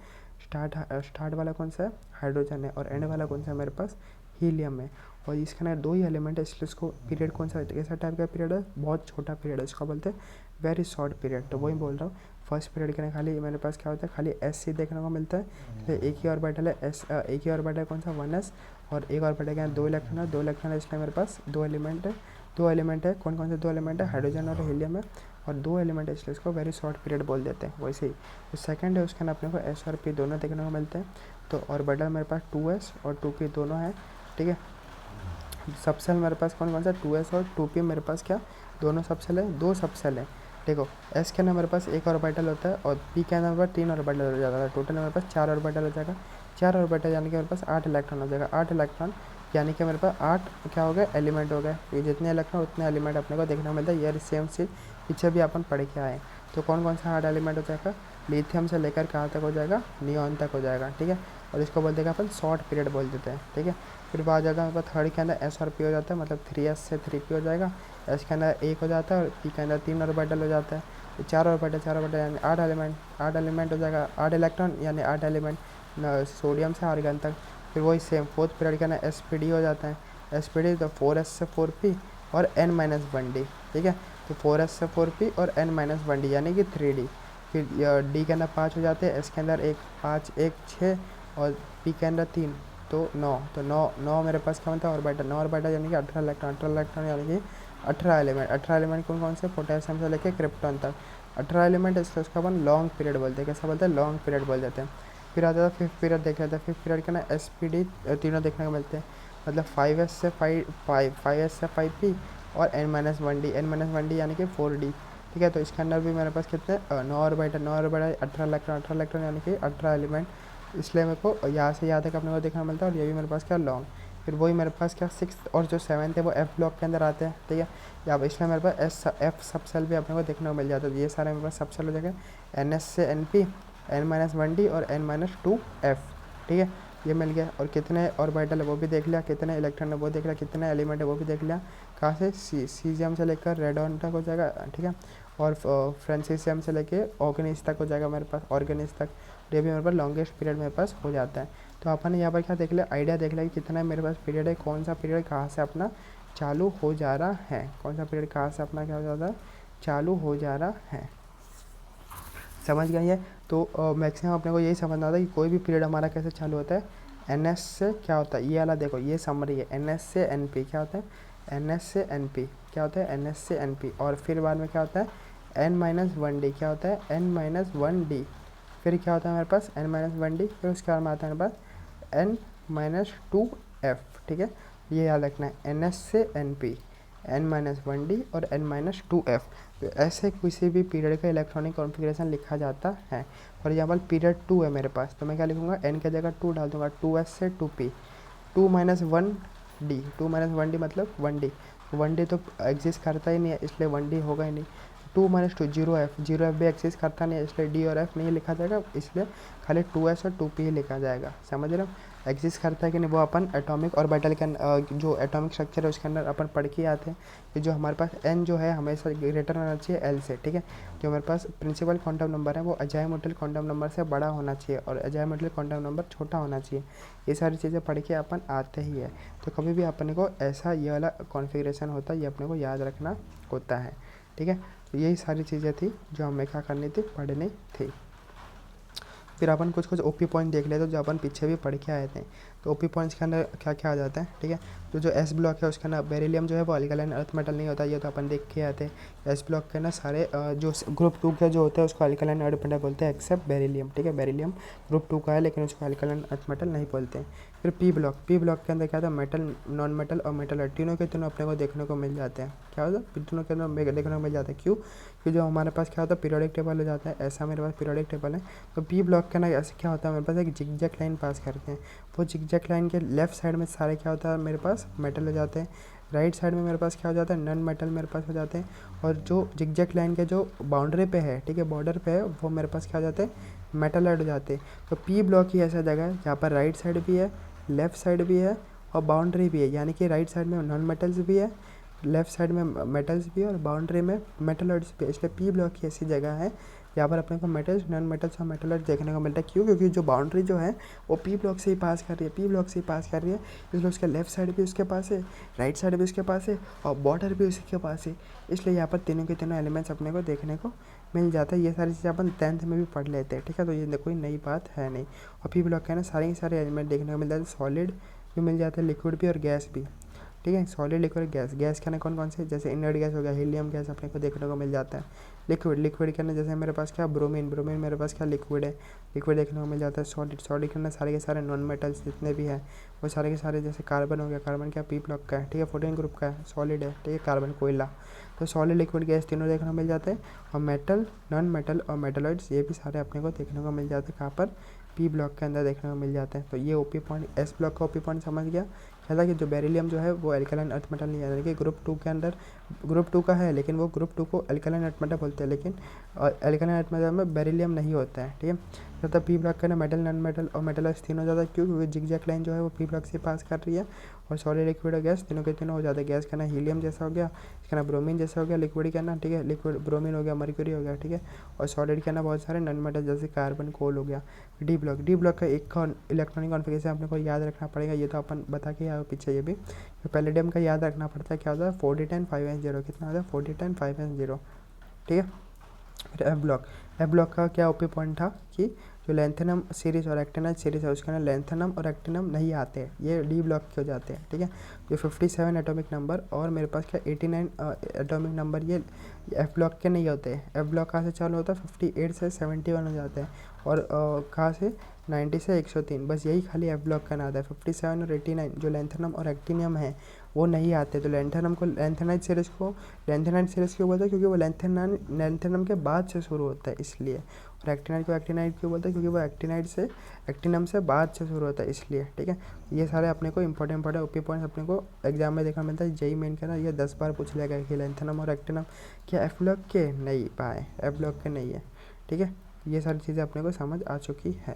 स्टार्ट वाला कौन सा है? हाइड्रोजन है, और एंड वाला कौन सा है मेरे पास? हीलियम है। और इसके अंदर 2 ही एलिमेंट है, इसलिए इसको पीरियड कौन सा कैसा टाइप का पीरियड है? बहुत छोटा पीरियड है, इसको बोलते हैं वेरी शॉर्ट पीरियड। तो वही बोल रहा हूँ, फर्स्ट पीरियड के लिए खाली मेरे पास क्या होता है, खाली एस सी देखने को मिलता है। इसलिए एक ही ऑर्बिटल है एस, एक ही ऑर्बिटल कौन सा? 1s, और एक ऑर्बिटल के अंदर 2 इलेक्ट्रॉन है, 2 इलेक्ट्रॉन है, इसलिए मेरे पास 2 एलिमेंट है। 2 एलिमेंट है, कौन कौन से 2 एलिमेंट है? हाइड्रोजन और हीलियम है, और 2 एलिमेंट है, इसलिए इसको वेरी शॉर्ट पीरियड बोल देते हैं। वैसे ही तो सेकंड है, उसके अंदर अपने को एस और पी दोनों देखने को मिलते हैं। तो ऑर्बिटल मेरे पास 2s और 2p दोनों है, ठीक है। सबसेल मेरे पास कौन कौन सा? 2s और 2p मेरे पास क्या दोनों सबसेल है, 2 सबसेल है। देखो एस के अंदर मेरे पास एक ऑर्बिटल होता है, और पी के अंदर मेरे पास 3 ऑर्बिटल हो जाता है। टोटल मेरे पास 4 ऑर्बिटल हो जाएगा। 4 ऑर्बिटल यानी कि मेरे पास 8 इलेक्ट्रॉन हो जाएगा। 8 इलेक्ट्रॉन यानी कि मेरे पास 8 क्या हो गए? एलिमेंट हो गए। ये जितने इलेक्ट्रॉन उतने एलिमेंट अपने को देखने को मिलता है। ये सेम चीज़ पीछे भी अपन पढ़ के आए। तो कौन कौन सा 8 एलिमेंट हो जाएगा? लिथियम से लेकर कहाँ तक हो जाएगा? नियॉन तक हो जाएगा, ठीक है। और इसको बोल देगा अपन शॉर्ट पीरियड बोल देते हैं, ठीक है। फिर बाद जाएगा मेरे पास थर्ड के अंदर एस और पी हो जाता है, मतलब 3s से 3p हो जाएगा। एस के अंदर 1 हो जाता है, और पी के अंदर 3 ऑर्बिटल हो जाता है। तो 4 ऑर्बिटल यानी 8 एलिमेंट हो जाएगा। 8 इलेक्ट्रॉन यानी 8 एलिमेंट सोडियम से आर्गन तक। फिर वही सेम फोर्थ पीरियड के अंदर SPD हो जाता है। SPD तो 4s से 4p और n-1d, ठीक है। तो 4s से 4p और n-1d यानी कि 3d। फिर डी के अंदर 5 हो जाते हैं, एस के अंदर 1 5 1 6 और पी के अंदर 3 तो 9। तो 9 मेरे पास क्या बनता है? ऑर्बिटल। 9 ऑर्बिटल यानी कि 18 इलेक्ट्रॉन। 18 इलेक्ट्रॉन यानी कि 18 एलिमेंट। 18 एलिमेंट कौन कौन से? पोटेशियम से लेकर क्रिप्टॉन तक 18 एलिमेंट, इसलिए उसका अपन लॉन्ग पीरियड बोलते हैं। कैसा बोलते हैं? लॉन्ग पीरियड बोल देते हैं। फिर आता था फिफ्थ पीरियड देख लेते हैं। फिफ्थ पीरियड के ना SPD तीनों देखने को मिलते हैं, मतलब 5s से 5p और n-1d। n-1d यानी कि 4d, ठीक है। तो इसके अंदर भी मेरे पास कितने 9 ऑर्बिटल 18 इलेक्ट्रॉन यानी कि 18 एलिमेंट। इसलिए मेरे को यहाँ से यहाँ तक अपने को देखना मिलता है। और ये भी मेरे पास क्या लॉन्ग। फिर वही मेरे पास क्या 6th और जो 7th है वो F ब्लॉक के अंदर आते हैं, ठीक है। या इसलिए मेरे पास F सब सेल भी अपने को देखने को मिल जाता है। ये सारे मेरे पास सब सेल हो जाएगा, NS से NP, n-1d और n-2f, ठीक है। ये मिल गया। और कितने ऑर्बिटल है वो भी देख लिया, कितने इलेक्ट्रॉन है वो देख लिया, कितने एलिमेंट है वो भी देख लिया। कहाँ से? सीजियम से लेकर रेडॉन तक हो जाएगा, ठीक है। और फ्रांसीसियम से लेके ऑर्गेनिज तक हो जाएगा मेरे पास, ऑर्गेनिज तक। ये भी मेरे पास लॉन्गेस्ट पीरियड मेरे पास हो जाता है। तो अपन यहाँ पर क्या देख लिया? आइडिया देख लिया कि कितना मेरे पास पीरियड है, कौन सा पीरियड कहाँ से अपना चालू हो जा रहा है, कौन सा पीरियड कहाँ से अपना क्या हो जाता है, चालू हो जा रहा है। समझ गए ये? तो मैक्सिमम अपने को यही समझना होता है कि कोई भी पीरियड हमारा कैसे चालू होता है। NS से क्या होता है? ये वाला देखो, ये समरी है। NS से NP क्या होता है? NS से NP क्या होता है? NS से NP। और फिर बाद में क्या होता है? n-1d क्या होता है? n-1d। फिर क्या होता है मेरे पास? n-1d। फिर उसके बाद में आता है मेरे पास n-2f, ठीक है। ये याद रखना है, NS से NP, n-1d और n-2f। तो ऐसे किसी भी पीरियड का इलेक्ट्रॉनिक कॉन्फ़िगरेशन लिखा जाता है। फॉर एग्जाम्पल पीरियड 2 है मेरे पास, तो मैं क्या लिखूँगा? n की जगह 2 डाल दूँगा, 2s से 2p, 2-1d। 2-1d मतलब 1d। 1d तो एग्जिस्ट करता ही नहीं है, इसलिए 1d होगा ही नहीं। 2-2 0f, 0f भी एग्जिस्ट करता नहीं है, इसलिए d और f नहीं लिखा जाएगा, इसलिए खाली 2s और 2p ही लिखा जाएगा। समझ रहे हो? एग्जिस्ट करता है कि नहीं वो अपन एटॉमिक ऑर्बिटल के जो एटॉमिक स्ट्रक्चर है उसके अंदर अपन पढ़ के आते हैं कि जो हमारे पास n जो है हमेशा ग्रेटर होना चाहिए l से, ठीक है। जो हमारे पास प्रिंसिपल क्वांटम नंबर है वो अज़ाइमुथल क्वांटम नंबर से बड़ा होना चाहिए और अज़ाइमुथल क्वांटम नंबर छोटा होना चाहिए। ये सारी चीज़ें पढ़ के अपन आते ही है। तो कभी भी अपने को ऐसा ये वाला कॉन्फ़िगरेशन होता है, ये अपने को याद रखना होता है, ठीक है। तो यही सारी चीज़ें थी जो हमें क्या करनी थी, पढ़नी थी। फिर अपन कुछ कुछ ओपी पॉइंट देख लेते हैं जो अपन पीछे भी पढ़ के आए थे। तो ओपी पॉइंट्स के अंदर क्या क्या आ जाता है, ठीक है। तो जो एस ब्लॉक है उसके अंदर बेरिलियम जो है वो अल्कलाइन अर्थ मेटल नहीं होता, ये तो अपन देख के आते हैं। एस ब्लॉक के ना सारे जो ग्रुप 2 के जो होते हैं उसको अल्कलाइन अर्थ मेटल बोलते हैं एक्सेप्ट बेरिलियम, ठीक है। बेरिलियम ग्रुप 2 का है लेकिन उसको अल्कलाइन अर्थ मेटल नहीं बोलते हैं। फिर पी ब्लॉक के अंदर क्या था, मेटल, नॉन मेटल और मेटल तीनों के तीनों अपने को देखने को मिल जाते हैं। क्या होता है, तीनों के अंदर देखने को मिल जाता है। क्यों? कि जो हमारे पास क्या होता है, पीरियोडिक टेबल हो जाता है। ऐसा मेरे पास पीरियोडिक टेबल है। तो पी ब्लॉक के अंदर ऐसे क्या होता है, मेरे पास एक जिगजैग लाइन पास करते हैं। वो जिगजैग लाइन के लेफ्ट साइड में सारे क्या होता है, मेरे पास मेटल हो जाते हैं। राइट साइड में मेरे पास क्या हो जाता है, नॉन मेटल मेरे पास हो जाते हैं। और जो जिगजैग लाइन के जो बाउंड्री पे है, ठीक है, बॉर्डर पे है, वो मेरे पास क्या हो जाते हैं, मेटल ऐड हो जाते हैं। तो पी ब्लॉक ही ऐसा जगह है जहाँ पर राइट साइड भी है, लेफ्ट साइड भी है और बाउंड्री भी है। यानी कि राइट साइड में नॉन मेटल्स भी है, लेफ्ट साइड में मेटल्स भी है और बाउंड्री में मेटलॉइड्स भी है। इसलिए पी ब्लॉक की ऐसी जगह है यहाँ पर अपने को मेटल्स, नॉन मेटल्स और मेटलॉइड्स देखने को मिलता है। क्यों? क्योंकि जो बाउंड्री जो है वो पी ब्लॉक से ही पास कर रही है, पी ब्लॉक से ही पास कर रही है। इसलिए उसके लेफ्ट साइड भी उसके पास है, राइट साइड भी उसके पास है और बॉर्डर भी उसके पास है। इसलिए यहाँ पर तीनों के तीनों एलिमेंट्स अपने को देखने को मिल जाता है। ये सारी चीज़ें अपन 10th में भी पढ़ लेते हैं, ठीक है। तो ये कोई नई बात है नहीं। और पी ब्लॉक के ना सारे ही सारे एलिमेंट देखने को मिल जाते हैं। सॉलिड भी मिल जाता है, लिक्विड भी और गैस भी, ठीक है। Solid, liquid, gas. गैस के अंदर कौन कौन से, जैसे इनर्ट गैस हो गया, हीलियम गैस अपने को देखने को मिल जाता है। लिक्विड के अंदर जैसे मेरे पास क्या, ब्रोमीन मेरे पास क्या, लिक्विड है, लिक्विड देखने को मिल जाता है। सॉलिड के अंदर सारे के सारे नॉन मेटल्स जितने भी हैं वो सारे के सारे, जैसे कार्बन हो गया, कार्बन क्या पी ब्लॉक का है, ठीक है, 14 ग्रुप का है, सॉलिड है, ठीक है। कार्बन, कोयला। तो सॉलिड, लिक्विड, गैस तीनों देखने को मिल जाते हैं। और मेटल, नॉन मेटल और मेटलॉइड्स ये भी सारे अपने को देखने को मिल जाते हैं। कहाँ पर, पी ब्लॉक के अंदर देखने को मिल जाते हैं। तो ये ओपी पॉइंट, एस ब्लॉक का ओपी पॉइंट समझ गया। कहता कि जो बेरिलियम जो है वो अल्कलाइन अर्थ मेटल नहीं है, यानी कि ग्रुप 2 के अंदर, ग्रुप 2 का है लेकिन वो ग्रुप 2 को अल्कलाइन अर्थ मेटल बोलते हैं, लेकिन अल्कलाइन अर्थ मेटल में बेरिलियम नहीं होता है, ठीक है। कहता पी ब्लॉक का ना मेटल, नॉन मेटल और मेटल तीनों हो जाता है। क्यों? क्योंकि जिगजैग लाइन जो है वो पी ब्लॉक से पास कर रही है। और सॉलिड, लिक्विड और गैस तीनों के तीनों हो जाते हैं। गैस का ना हीलियम जैसा हो गया, इसका ना ब्रोमीन जैसा हो गया, लिक्विड का ना, ठीक है, लिक्विड ब्रोमीन हो गया, मर्क्यूरी हो गया, ठीक है। और सॉलिड के ना बहुत सारे नॉन मेटल जैसे कार्बन, कोल हो गया। डी ब्लॉक का एक इलेक्ट्रॉनिक कॉन्फ़िगरेशन अपने को याद रखना पड़ेगा। ये तो अपन बता के आए पीछे, ये भी तो पैलेडियम का याद रखना पड़ता है। क्या होता है, 4010 5s0, कितना होता है, 4010 5s0, ठीक है। फिर एफ ब्लॉक का क्या ओपी पॉइंट था कि जो लेंथेनम सीरीज और एक्टिनाइड सीरीज है उसके अंदर लेंथेनम और एक्टिनम नहीं आते हैं, ये डी ब्लॉक के हो जाते हैं, ठीक है। जो 57 एटॉमिक नंबर और मेरे पास क्या 89 एटॉमिक नंबर, ये एफ ब्लॉक के नहीं होते हैं। एफ ब्लॉक कहाँ से चालू होता है, 58 से 71 हो जाते हैं। और कहाँ से, 90 से 103, बस यही खाली एफ ब्लॉक का नाम आता है। 57 और 89 जो लेंथेनम और एक्टिनियम है वो नहीं आते। तो लेंथेनम को, लेंथेनाइड सीरीज़ क्यों बोलते हैं, क्योंकि वो लेंथेनम के बाद से शुरू होता है इसलिए। और एक्टिनाइड को एक्टिनाइड क्यों बोलते हैं, क्योंकि वो एक्टिनम से बाद से शुरू होता है इसलिए, ठीक है। ये सारे अपने को इंपॉर्टेंट ओपी पॉइंट्स अपने को एग्जाम में देखना मिलता है। जेई मेन के ना ये 10 बार पूछ लिया गया कि लेंथेनम और एक्टिनम क्या एफ ब्लॉक के, नहीं पाए, एफ ब्लॉक के नहीं है, ठीक है। ये सारी चीज़ें अपने को समझ आ चुकी है।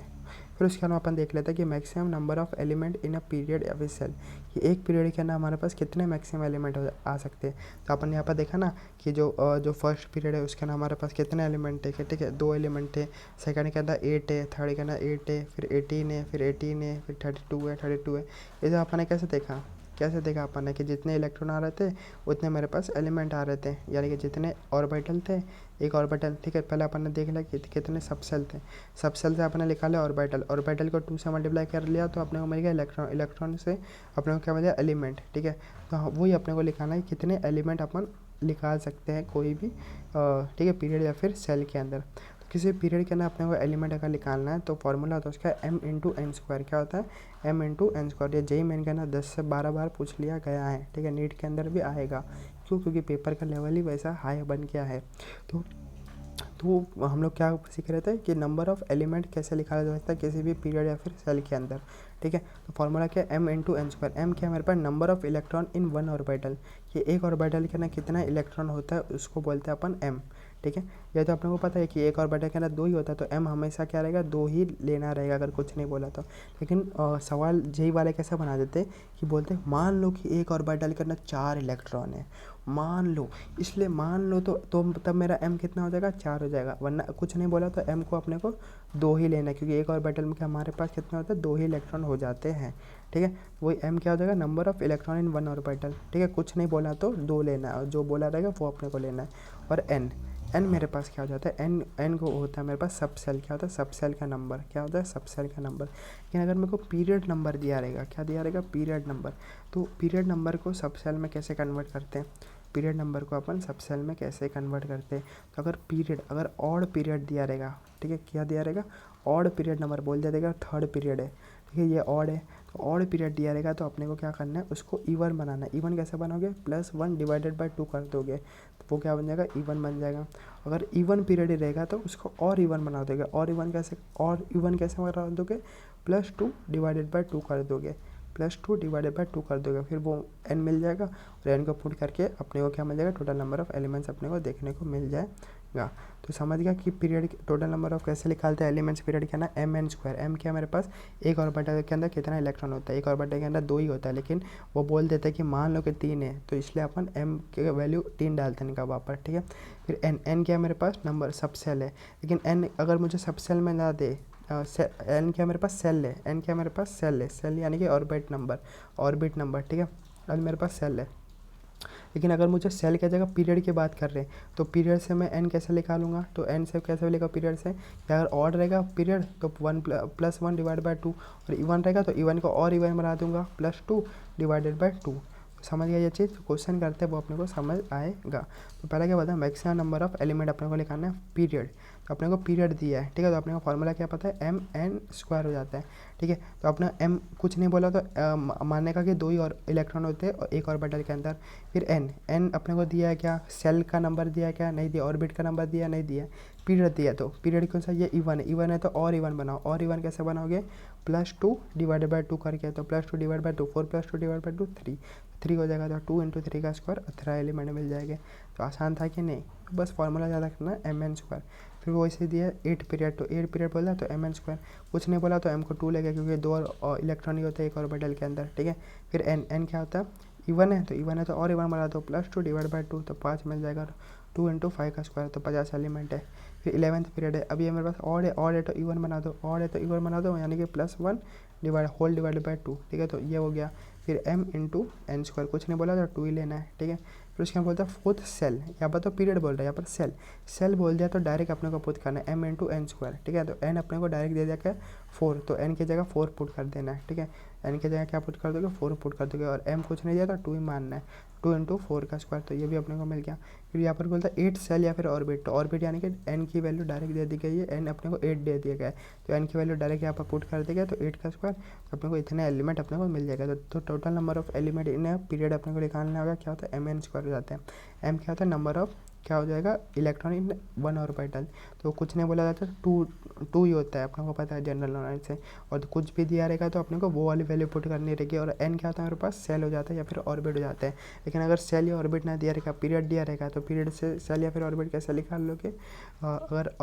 फिर उसके अलावा अपन देख लेते हैं कि maximum number of element in a period of a cell, कि एक पीरियड के अंदर हमारे पास कितने मैक्सिमम एलिमेंट आ सकते हैं। तो अपन यहाँ पर देखा ना कि जो फर्स्ट पीरियड है उसके अंदर हमारे पास कितने एलिमेंट है, ठीक है, 2 एलिमेंट है। सेकंड के अंदर 8 है, थर्ड के अंदर 8 है, फिर 18 है, फिर 18 है, फिर 32 है। ये सब अपन ने कैसे देखा अपन ने कि जितने इलेक्ट्रॉन आ रहे थे उतने मेरे पास एलिमेंट आ रहे थे, यानी कि जितने ऑर्बिटल थे, एक ऑर्बिटल, ठीक है। पहले अपन ने देख लिया कि कितने सबसेल थे, सबसेल से अपने निकाले ऑर्बिटल को 2 से मल्टीप्लाई कर लिया तो अपने को मिल गया इलेक्ट्रॉन से अपने को क्या मिल गया, एलिमेंट, ठीक है। तो वही अपने को लिखाना है कितने एलिमेंट अपन निकाल सकते हैं कोई भी, ठीक है, पीरियड या फिर सेल के अंदर। तो किसी पीरियड के अंदर अपने को एलिमेंट अगर निकालना है तो फॉर्मूला होता है उसका m×n²। क्या होता है, m×n²। ये जेई मेन के अंदर 10 से 12 बार पूछ लिया गया है, ठीक है। नीट के अंदर भी आएगा, क्यों? क्योंकि पेपर का लेवल ही वैसा हाई बन गया है। तो हम लोग क्या सीख रहे थे कि नंबर ऑफ़ एलिमेंट कैसे लिखा जा सकता है किसी भी पीरियड या फिर सेल के अंदर, ठीक है। तो फॉर्मूला क्या है, m×n²। m क्या है हमारे पास, number of electron in one orbital, कि एक ऑर्बिटल के ना कितना इलेक्ट्रॉन होता है उसको बोलते हैं अपन m, ठीक है। यह तो अपने को पता है कि एक ऑर्बिटल के अंदर 2 ही होता है, तो m हमेशा क्या रहेगा, 2 ही लेना रहेगा अगर कुछ नहीं बोला तो। लेकिन सवाल यही वाले कैसे बना देते कि बोलते मान लो कि एक ऑर्बिटल के अंदर 4 इलेक्ट्रॉन है, मान लो, इसलिए मान लो तो तब मेरा m कितना हो जाएगा, 4 हो जाएगा। वरना कुछ नहीं बोला तो m को अपने को 2 ही लेना है, क्योंकि एक ऑर्बिटल में हमारे पास कितना होता है, 2 ही इलेक्ट्रॉन हो जाते हैं, ठीक है। वही m क्या हो जाएगा, number of electron in one orbital, ठीक है। कुछ नहीं बोला तो 2 लेना है, और जो बोला रहेगा वो अपने को लेना है। और n मेरे पास क्या हो जाता है, n को होता है मेरे पास सब सेल, क्या होता है, सब सेल का नंबर, क्या होता है, सब सेल का नंबर। लेकिन अगर मेरे को पीरियड नंबर दिया रहेगा, क्या दिया रहेगा, पीरियड नंबर, तो पीरियड नंबर को सब सेल में कैसे कन्वर्ट करते हैं, पीरियड नंबर को अपन सब सेल में कैसे कन्वर्ट करते हैं। तो अगर ऑड पीरियड दिया रहेगा, ठीक है, क्या दिया रहेगा, ऑड पीरियड नंबर बोल दिया रहेगा, थर्ड पीरियड है, ठीक है, ये ऑड है, तो ऑड पीरियड दिया रहेगा तो अपने को क्या करना है, उसको इवन बनाना है। इवन कैसे बनाओगे, +1 डिवाइडेड बाय 2 कर दोगे तो वो क्या बन जाएगा, इवन बन जाएगा। अगर इवन पीरियड ही रहेगा तो उसको और इवन बना दोगे, और इवन कैसे बना दोगे, +2 डिवाइडेड बाय 2 कर दोगे, +2 डिवाइडेड बाय 2 कर दोगे, फिर वो n मिल जाएगा, और n को पुट करके अपने को क्या मिल जाएगा, टोटल नंबर ऑफ एलिमेंट्स अपने को देखने को मिल जाएगा। तो समझ गया कि पीरियड टोटल नंबर ऑफ कैसे निकालते हैं एलिमेंट्स पीरियड क्या ना, mn²। m क्या मेरे पास, एक ऑर्बिटल के अंदर कितना इलेक्ट्रॉन होता है, एक ऑर्बिटल के अंदर 2 ही होता है, लेकिन वो बोल देते हैं कि मान लो कि 3 है, तो इसलिए अपन m के वैल्यू 3 डालते हैं इनका वापस, ठीक है। फिर n क्या मेरे पास, नंबर सब सेल है, लेकिन n अगर मुझे सब सेल में ना दे, n क्या मेरे पास सेल है, n क्या मेरे पास सेल है, सेल यानी कि ऑर्बिट नंबर, ठीक है, अब मेरे पास सेल है। लेकिन अगर मुझे सेल की जगह पीरियड की बात कर रहे हैं, तो पीरियड से मैं n कैसे निकालूंगा, तो n से कैसे मिलेगा पीरियड से, अगर ऑड रहेगा पीरियड तो +1 डिवाइड बाय 2, और इवन रहेगा तो इवन को और इवन बना दूंगा, +2 डिवाइडेड बाय 2। समझ गया ये चीज़, क्वेश्चन करते हैं वो अपने को समझ आएगा। तो पहले क्या बताया, मैक्सिमम नंबर ऑफ एलिमेंट अपने को निकालना है पीरियड, तो अपने को पीरियड दिया है, ठीक है, तो अपने को फॉर्मूला क्या पता है, mn² हो जाता है, ठीक है। तो अपना m कुछ नहीं बोला तो मानने का कि 2 ही और इलेक्ट्रॉन होते हैं और एक ऑर्बिटल के अंदर। फिर n अपने को दिया है क्या, सेल का नंबर दिया है क्या, नहीं दिया, ऑर्बिट का नंबर दिया नहीं दिया, पीरियड दिया, तो पीरियड कौन सा, ये इवन है तो और इवन बनाओ, और इवन कैसे बनाओगे, +2 डिवाइडेड बाय 2 करके, तो +2 डिवाइड बाय 2, 4 +2 डिवाइड बाय 2 3 हो जाएगा, तो 2 × 3 का स्क्वायर, 18 एलिमेंट मिल जाएंगे। तो आसान था कि नहीं, बस फॉर्मूला ज़्यादा करना है, mn²। फिर वो ऐसे दिया 8 पीरियड, तो 8 पीरियड बोला तो mn², कुछ नहीं बोला तो m को 2 ले गया, क्योंकि 2 और इलेक्ट्रॉन ही होते हैं एक ऑर्बिटल के अंदर, ठीक है। फिर n क्या होता है, इवन है तो और इवन बना दो, +2 डिवाइड बाय 2, तो 5 मिल जाएगा, 2 × 5 का स्क्वायर, तो 50 एलिमेंट है। फिर 11th पीरियड है, अभी मेरे पास ऑड है तो इवन बना दो, यानी कि +1 डिवाइड बाय 2, ठीक है, तो ये हो गया। फिर m × n², कुछ नहीं बोला तो 2 ही लेना है, ठीक है। फिर उसके बाद बोलता है फोर्थ सेल, यहाँ पर तो पीरियड बोल रहा है, यहाँ पर सेल बोल दिया तो डायरेक्ट अपने को पुट करना है m × n², ठीक है। तो n अपने को डायरेक्ट दे दिया क्या, 4, तो n की जगह 4 पुट कर देना है, ठीक है। n की जगह क्या पुट कर दोगे, 4 पुट कर दोगे, और m कुछ नहीं दिया तो 2 ही मानना है, 2 × 4 का स्क्वायर, तो ये भी अपने को मिल गया। फिर यहाँ पर बोलता है 8 सेल या फिर ऑर्बिट, तो ऑर्बिट यानी कि n की वैल्यू डायरेक्ट दे दी गई है, n अपने को 8 दे दिया गया है, तो n की वैल्यू डायरेक्ट यहाँ पर पुट कर देगा, तो 8 का स्क्वायर, तो अपने को इतने एलिमेंट अपने को मिल जाएगा। तो total number of element in period अपने को निकालना होगा, क्या होता है, mn² हो जाता है। m क्या होता है, नंबर ऑफ क्या हो जाएगा, इलेक्ट्रॉन इन वन ऑर्बिटल, तो कुछ नहीं बोला जाता, 2 ही होता है, अपने को पता है जनरल नॉलेज से। और तो कुछ भी दिया रहेगा तो अपने को वो वाली वैल्यू पुट करनी रहेगी, और n क्या होता है मेरे पास, सेल हो जाता है या फिर ऑर्बिट हो जाता है। लेकिन अगर सेल या ऑर्बिट ना दिया रहेगा, पीरियड दिया रहेगा, तो पीरियड से सेल या फिर ऑर्बिट कैसे निकाल लोगे, अगर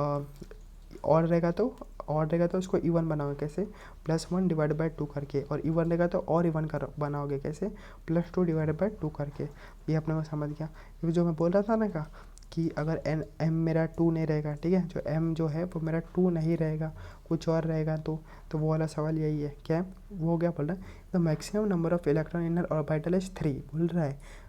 ऑड रहेगा तो उसको इवन बनाओगे कैसे, +1 डिवाइड बाय 2 करके, और इवन रहेगा तो और इवन कर बनाओगे कैसे, +2 डिवाइड बाय 2 करके। ये अपने को समझ गया, क्योंकि जो मैं बोल रहा था ना कि अगर m मेरा 2 नहीं रहेगा, ठीक है, जो m जो है वो मेरा 2 नहीं रहेगा, कुछ और रहेगा, तो वो वाला सवाल यही है, क्या है वो हो गया, बोल रहा है the maximum number of electron in orbital is 3,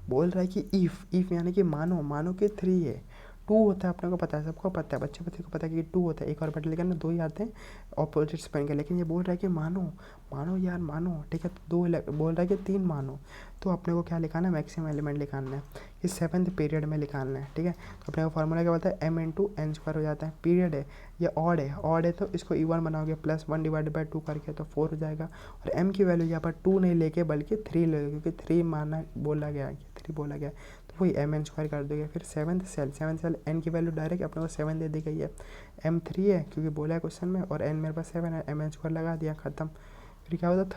बोल रहा है कि इफ़ यानी कि मानो कि 3 है, 2 होता है, अपने को पता है, सबको पता है, बच्चे को पता है कि 2 होता है, एक ऑर्बिटल लेकिन 2 ही आते हैं ऑपोजिट स्पिन के, लेकिन ये बोल रहा है कि मानो यार, ठीक है, तो 2 बोल रहा है कि 3 मानो, तो अपने को क्या लिखाना है, मैक्सिमम एलिमेंट निकालना है, ये 7th पीरियड में निकालना है, ठीक है। तो अपने को फॉर्मूला क्या बोलता है, m × n² हो जाता है, पीरियड है, ये ऑड है तो इसको इवन बनाओगे, +1 डिवाइड बाय 2 करके, तो 4 हो जाएगा, और m की वैल्यू यहाँ पर 2 नहीं लेके बल्कि 3 ले, क्योंकि 3 माना बोला गया, तो वही mn² कर दोगे। फिर 7th सेल n की वैल्यू डायरेक्ट अपने को 7 दे दी गई है, m 3 है क्योंकि बोला है क्वेश्चन में, और n मेरे पास 7 है, mn² लगा दिया, ख़त्म। फिर क्या होता है,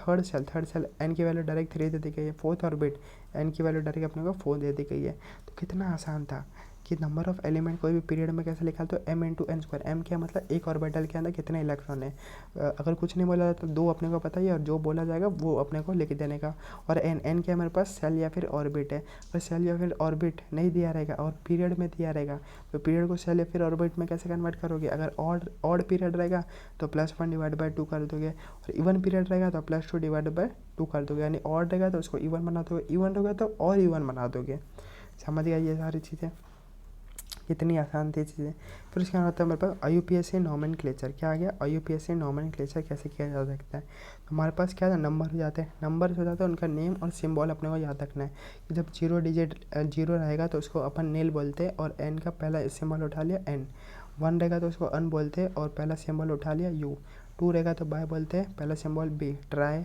थर्ड सेल n की वैल्यू डायरेक्ट 3 दे दी गई है, फोर्थ ऑर्बिट n की वैल्यू डायरेक्ट अपने को 4 दे दी गई है। तो कितना आसान था कि नंबर ऑफ एलिमेंट कोई भी पीरियड में कैसे लिखा, तो m into N square. m क्या मतलब एक ऑर्बिटल के अंदर कितने इलेक्ट्रॉन है। अगर कुछ नहीं बोला जाता तो 2 अपने को पता ही है, और जो बोला जाएगा वो अपने को लिख देने का। और n क्या मेरे पास सेल या फिर ऑर्बिट है। अगर सेल या फिर ऑर्बिट नहीं दिया रहेगा और पीरियड में दिया रहेगा, तो पीरियड को सेल या फिर ऑर्बिट में कैसे कन्वर्ट करोगे। अगर ऑड पीरियड रहेगा तो +1 डिवाइड बाई 2 कर दोगे, और इवन पीरियड रहेगा तो +2 डिवाइड बाई 2 कर दोगे। यानी ऑड रहेगा तो उसको इवन बना दोगे, इवन रहेगा तो और इवन बना दोगे। समझ गया ये सारी चीज़ें, कितनी आसान थी चीज़ें। फिर उसके बाद आता है मेरे पास IUPAC नॉमेनक्लेचर। क्या आ गया, IUPAC नॉमेनक्लेचर कैसे किया जा सकता है। तो हमारे पास क्या है, नंबर हो जाते हैं, नंबर हो जाता है, उनका नेम और सिंबल अपने को याद रखना है कि जब 0 डिजिट 0 रहेगा तो उसको अपन नील बोलते हैं और n का पहला सिंबल उठा लिया n। 1 रहेगा तो उसको अन बोलते हैं और पहला सिंबल उठा लिया u। 2 रहेगा तो बाय बोलते हैं, पहला symbol b, tri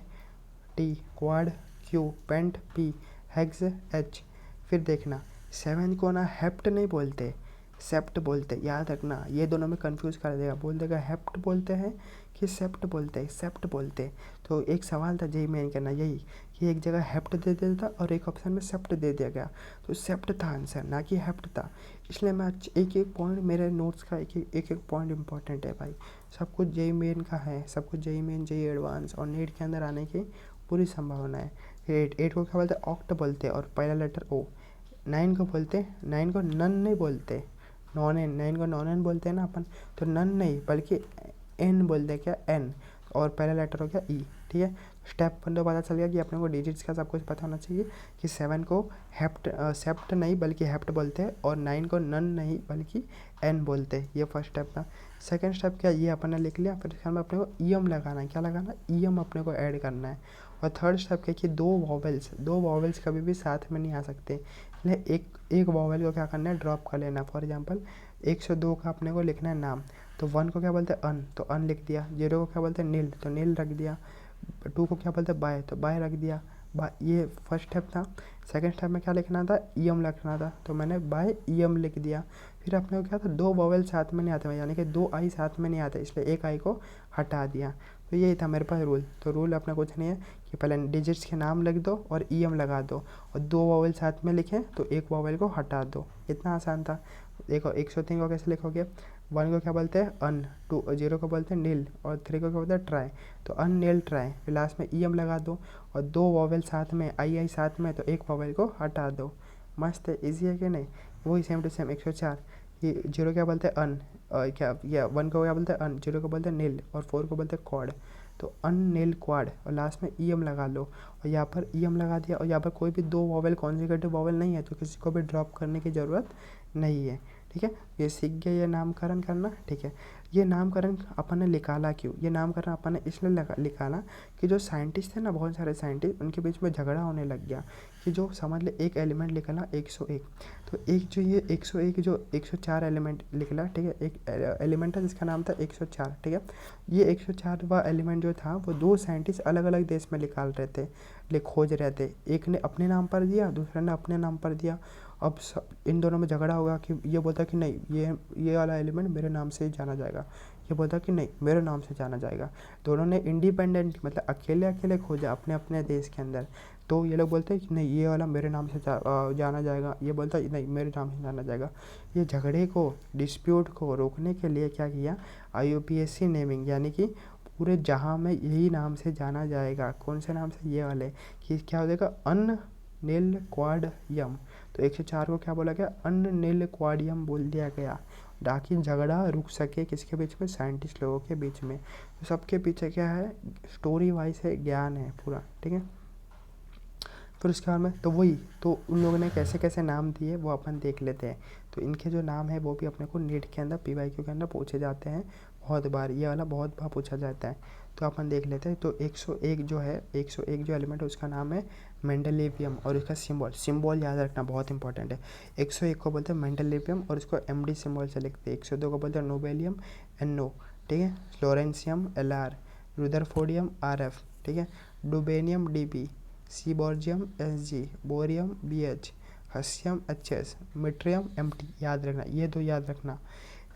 T, quad q, pent p, hex h। फिर देखना 7 को ना हेप्ट नहीं बोलते, सेप्ट बोलते, याद रखना, ये दोनों में कंफ्यूज कर देगा, बोल देगा हेप्ट बोलते हैं कि सेप्ट बोलते हैं, सेप्ट बोलते। तो एक सवाल था जेई मेन करना यही कि एक जगह हेप्ट दे दिया था और एक ऑप्शन में सेप्ट दे दिया गया, तो सेप्ट था आंसर, ना कि हेप्ट था। इसलिए मैं एक एक पॉइंट, मेरे नोट्स का एक एक पॉइंट इंपॉर्टेंट है भाई। सब कुछ जेई मेन का है, सब कुछ जेई मेन, जेई एडवांस और नीट के अंदर आने की पूरी संभावना है। 8 को क्या बोलते हैं, ऑक्ट बोलते हैं और पहला लेटर ओ। 9 को बोलते हैं, 9 को नन नहीं बोलते, नॉन एन, 9 को नॉन एन बोलते हैं ना अपन, तो नन नहीं बल्कि एन बोलते हैं, क्या एन, और पहला लेटर हो गया ई। ठीक है, स्टेप 1 तो पता चल गया कि अपने को डिजिट्स का सब कुछ पता होना चाहिए कि 7 को सेप्ट नहीं बल्कि हेप्ट बोलते हैं और 9 को नन नहीं बल्कि एन बोलते हैं। ये फर्स्ट स्टेप था। सेकंड स्टेप क्या, ये अपन ने लिख लिया, फिर इसके बाद अपने को ईएम लगाना है, क्या लगाना, ईएम अपने को ऐड करना है। और थर्ड स्टेप क्या कि दो वॉवेल्स कभी भी साथ में नहीं आ सकते, इसलिए एक वॉवेल को क्या करना है, ड्रॉप कर लेना। फॉर एग्जांपल 102 का अपने को लिखना है नाम, तो 1 को क्या बोलते हैं अन, तो अन लिख दिया। 0 को क्या बोलते हैं नील, तो नील रख दिया। 2 को क्या बोलते हैं बाय, तो बाय रख दिया। ये फर्स्ट स्टेप था। सेकंड स्टेप में क्या लिखना था, ईएम लिखना था, तो मैंने बाय ईएम लिख दिया। फिर अपने को क्या था, 2 वॉवेल साथ में नहीं आते, यानी कि 2 आई साथ में नहीं आते, इसलिए एक आई को हटा दिया। तो यही था मेरे पास रूल। तो रूल अपना कुछ नहीं है कि पहले डिजिट्स के नाम लिख दो और ईएम लगा दो, और 2 वॉवेल साथ में लिखें तो एक वॉवेल को हटा दो, इतना आसान था। देखो 103 को कैसे लिखोगे, 1 को क्या बोलते हैं अन, 0 को बोलते हैं नील और 3 को क्या बोलते हैं ट्राई, तो अन नील ट्राई, फिर लास्ट में ईएम लगा दो और 2 वॉवेल साथ में, आई साथ में, तो एक वॉवेल को हटा दो। मस्त है, ईजी है कि नहीं। वही सेम टू सेम 104 कि 0 क्या बोलते हैं अन, क्या या 1 को क्या बोलते हैं अन, 0 को बोलते हैं नील और 4 को बोलते हैं क्वाड, तो अन नील क्वाड, और लास्ट में ईएम लगा लो। और यहाँ पर ईएम लगा दिया, और यहाँ पर कोई भी 2 वॉवेल कॉन्जिक्यूटिव वॉवेल नहीं है, तो किसी को भी ड्रॉप करने की ज़रूरत नहीं है। ठीक है, ये सीख गया ये नामकरण करना। ठीक है, ये नामकरण अपन ने निकाला क्यों, ये नामकरण अपन ने इसलिए निकाला कि जो साइंटिस्ट थे ना, बहुत सारे साइंटिस्ट, उनके बीच में झगड़ा होने लग गया कि जो समझ ले एक एलिमेंट निकला 101, तो एक जो ये 101 जो 104 एलिमेंट निकला, ठीक है, एक एलिमेंट था जिसका नाम था 104। ठीक है, ये 104वां एलिमेंट जो था वो 2 साइंटिस्ट अलग अलग देश में निकाल रहे थे, खोज रहे थे। एक ने अपने नाम पर दिया, दूसरे ने अपने नाम पर दिया। अब इन दोनों में झगड़ा होगा कि ये बोलता कि नहीं ये वाला एलिमेंट मेरे नाम से ही जाना जाएगा, ये बोलता कि नहीं मेरे नाम से जाना जाएगा। दोनों ने इंडिपेंडेंट मतलब अकेले अकेले खोजा अपने अपने देश के अंदर, तो ये लोग बोलते हैं कि नहीं ये वाला मेरे नाम से जाना जाएगा, ये बोलता है नहीं मेरे नाम से जाना जाएगा। ये झगड़े को, डिस्प्यूट को रोकने के लिए क्या किया, IUPAC नेमिंग, यानी कि पूरे जहां में यही नाम से जाना जाएगा। कौन से नाम से, ये वाले, कि क्या हो जाएगा अन नील क्वाड यम, तो 104 को क्या बोला गया, अन नील क्वाडियम बोल दिया गया, ताकि झगड़ा रुक सके किसके बीच में, साइंटिस्ट लोगों के बीच में। तो सबके पीछे क्या है, स्टोरी वाइज है, ज्ञान है पूरा। ठीक है, फिर उसके बाद में तो वही, तो उन लोगों ने कैसे कैसे नाम दिए वो अपन देख लेते हैं। तो इनके जो नाम है वो भी अपने को नीट के अंदर PYQ के अंदर पूछे जाते हैं बहुत बार, ये वाला बहुत बार पूछा जाता है, तो अपन देख लेते हैं। तो 101 जो है, 101 जो एलिमेंट है उसका नाम है मेंडेलिवियम, और इसका सिंबल याद रखना बहुत इंपॉर्टेंट है। 101 को बोलते हैं मेंडेलिवियम और इसको MD सिंबल से लिखते हैं। 102 को बोलते हैं नोबेलियम NO, ठीक है, फ्लोरेंसियम LR, रुदरफोर्डियम RF, ठीक है, डुबेनियम DB, सीबोर्जियम SG, bohrium BH, हसियम HS, मिट्रियम MT। याद रखना, ये 2 याद रखना।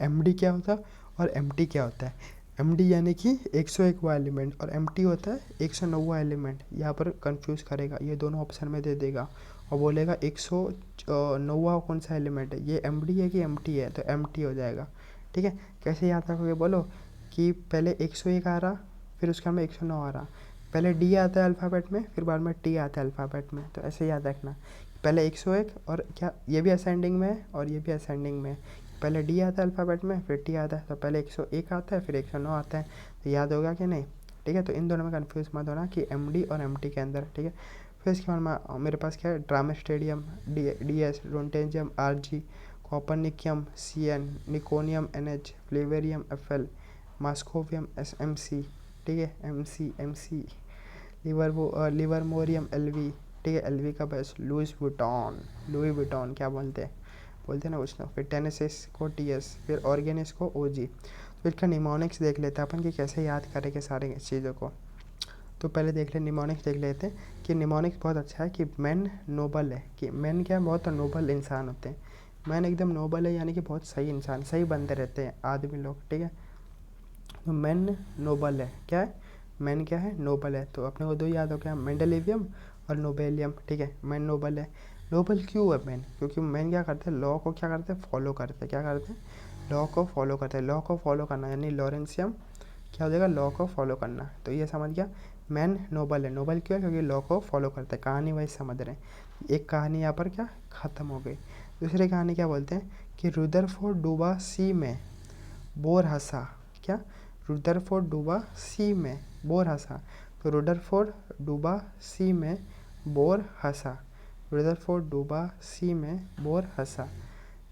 MD क्या होता है और MT क्या होता है। MD यानी कि 101वां एलिमेंट, और MT होता है 109वां एलिमेंट। यहाँ पर कंफ्यूज करेगा, ये दोनों ऑप्शन में दे देगा। और बोलेगा 109वां कौन सा एलिमेंट है, ये MD है कि MT है, तो MT हो जाएगा। ठीक है, कैसे याद रखोगे बोलो कि पहले 101 आ रहा, फिर उसके बाद में 109 आ रहा, पहले D आता है अल्फ़ाबेट में, फिर बाद में T आता है अल्फ़ाबेट में। तो ऐसे याद रखना, पहले 101 और क्या ये भी असेंडिंग में है और ये भी असेंडिंग में है, पहले D आता है अल्फ़ाबेट में, फिर T आता है, तो पहले 101 आता है, फिर 109 आता है। तो याद होगा कि नहीं? ठीक है, तो इन दोनों में कन्फ्यूज़ मत होना कि MD और MT के अंदर। ठीक है, फिर इसके बाद मेरे पास क्या है, drama stadium, DS, रोंटेंजियम, RG, कॉपरनिकियम, CN, निकोनियम, NH, फ्लेवेरियम, FL, मास्कोवियम, SMC। ठीक है, MC, लिवरमोरियम, LV। ठीक है, LV का बस लुइस विटॉन क्या बोलते हैं ना कुछ ना। फिर टेनेसिस को TS, फिर ऑर्गेनिस को OG। फिर इसका निमोनिक्स देख लेते हैं अपन कि कैसे याद करेंगे सारी चीज़ों को। तो पहले देख ले निमोनिक्स देख लेते हैं कि निमोनिक्स बहुत अच्छा है कि मैन नोबल है, कि मैन क्या बहुत नोबल इंसान होते हैं, मैन एकदम नोबल है यानी कि बहुत सही इंसान, सही बंदे रहते हैं आदमी लोग। ठीक है, तो मैन नोबल है, क्या है मैन, क्या है नोबल है। तो अपने को दो याद हो गया, मेंडेलिवियम और नोबेलियम। ठीक है, मैन नोबल है। नोबल क्यों है मैन? क्योंकि मैन क्या करते हैं, लॉ को क्या करते हैं, फॉलो करते हैं। क्या करते हैं? लॉ को फॉलो करते हैं। लॉ को फॉलो करना यानी लॉरेंसियम क्या हो जाएगा, लॉ को फॉलो करना। तो ये समझ गया, मैन नोबल है। नोबल क्यों है? क्योंकि लॉ को फॉलो करते हैं। कहानी वाइज समझ रहे हैं। एक कहानी यहाँ पर क्या ख़त्म हो गई। दूसरी कहानी क्या बोलते हैं कि रुदरफोर्ड डूबा सी में, बोर हंसा। क्या? रुदरफोर्ड डूबा सी में, बोर हंसा। तो रुदरफोर्ड डूबा सी में, बोर हंसा। रुदरफोर्ड डूबा सी में, बोर हंसा।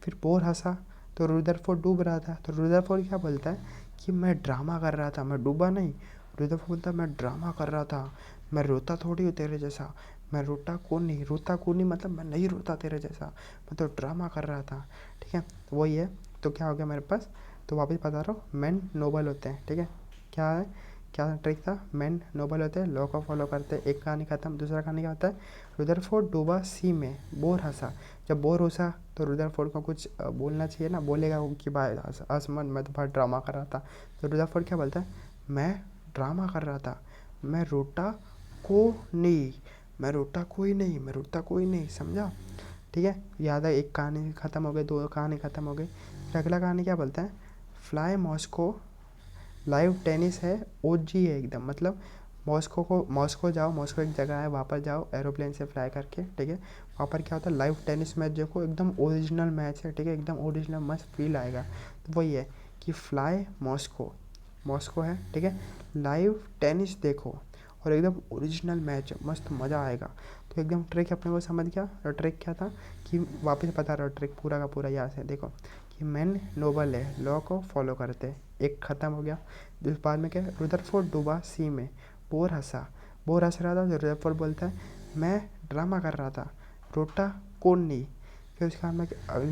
फिर बोर हंसा तो रुदरफोर्ड डूब रहा था, तो रुदरफोर्ड क्या बोलता है कि मैं ड्रामा कर रहा था, मैं डूबा नहीं। रुदरफोर्ड बोलता है मैं ड्रामा कर रहा था, मैं रोता थोड़ी हूँ तेरे जैसा, मैं रोता कौन नहीं, रोता कौन नहीं मतलब मैं नहीं रोता तेरे जैसा, मैं तो ड्रामा कर रहा था। ठीक है, तो वही है। तो क्या हो गया मेरे पास, तो वापस बता रहा हूँ, मैन नोबल होते हैं। ठीक है, क्या है, क्या ट्रिक था, मैन नोबल होते हैं, लॉ को फॉलो करते हैं। एक कहानी खत्म। दूसरा कहानी क्या होता है, रुदरफोर्ड डूबा सी में, बोर हंसा। जब बोर हंसा तो रुदरफोर्ड को कुछ बोलना चाहिए ना, बोलेगा वो कि भाई आसमान मैं तो बहुत ड्रामा कर रहा था। तो रुदरफोर्ड क्या बोलता है, मैं ड्रामा कर रहा था, मैं रोता को नहीं, मैं रोता कोई नहीं, मैं रोता कोई नहीं, समझा? ठीक है, याद है, एक कहानी ख़त्म हो गई, दो कहानी ख़त्म हो गई। फिर अगला कहानी क्या बोलता है, फ्लाई मॉस्को, लाइव टेनिस है, OG है एकदम, मतलब मॉस्को जाओ, मॉस्को एक जगह है, वहाँ पर जाओ एरोप्लेन से फ्लाई करके। ठीक है, वहाँ पर क्या होता है, लाइव टेनिस मैच देखो, एकदम ओरिजिनल मैच है। ठीक है, एकदम ओरिजिनल मस्त फील आएगा। तो वही है कि फ्लाई मॉस्को है। ठीक है, लाइव टेनिस देखो और एकदम ओरिजिनल मैच है, मस्त मज़ा आएगा। तो एकदम ट्रिक अपने को समझ गया। और ट्रिक क्या था कि वापस बता रहा हूँ, ट्रिक पूरा का पूरा यहाँ से देखो कि मैन नोबल है, लॉ को फॉलो करते हैं। एक ख़त्म हो गया। इस बाद में क्या है, रुदरफोर्ड डूबा सी में, बोर हंस रहा था। तो रुदरफोर्ड बोलता है मैं ड्रामा कर रहा था, रोटा कौन नहीं। फिर उसके बाद में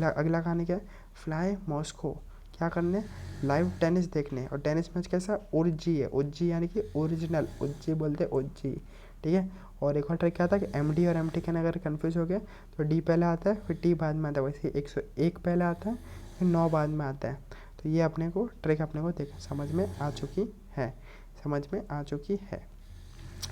अगला कहानी क्या है, फ्लाई मॉस्को, क्या करने, लाइव टेनिस देखने। और टेनिस मैच कैसा, OG है, OG यानी कि ओरिजिनल, OG बोलते हैं, OG। ठीक है, और एक और ट्रिक क्या था कि MD और MT के अगर कन्फ्यूज हो गया तो D पहले आता है, फिर T बाद में आता है। वैसे 101 पहले आता है, फिर 9 बाद में आता है। तो ये अपने को ट्रिक अपने को देख समझ में आ चुकी है।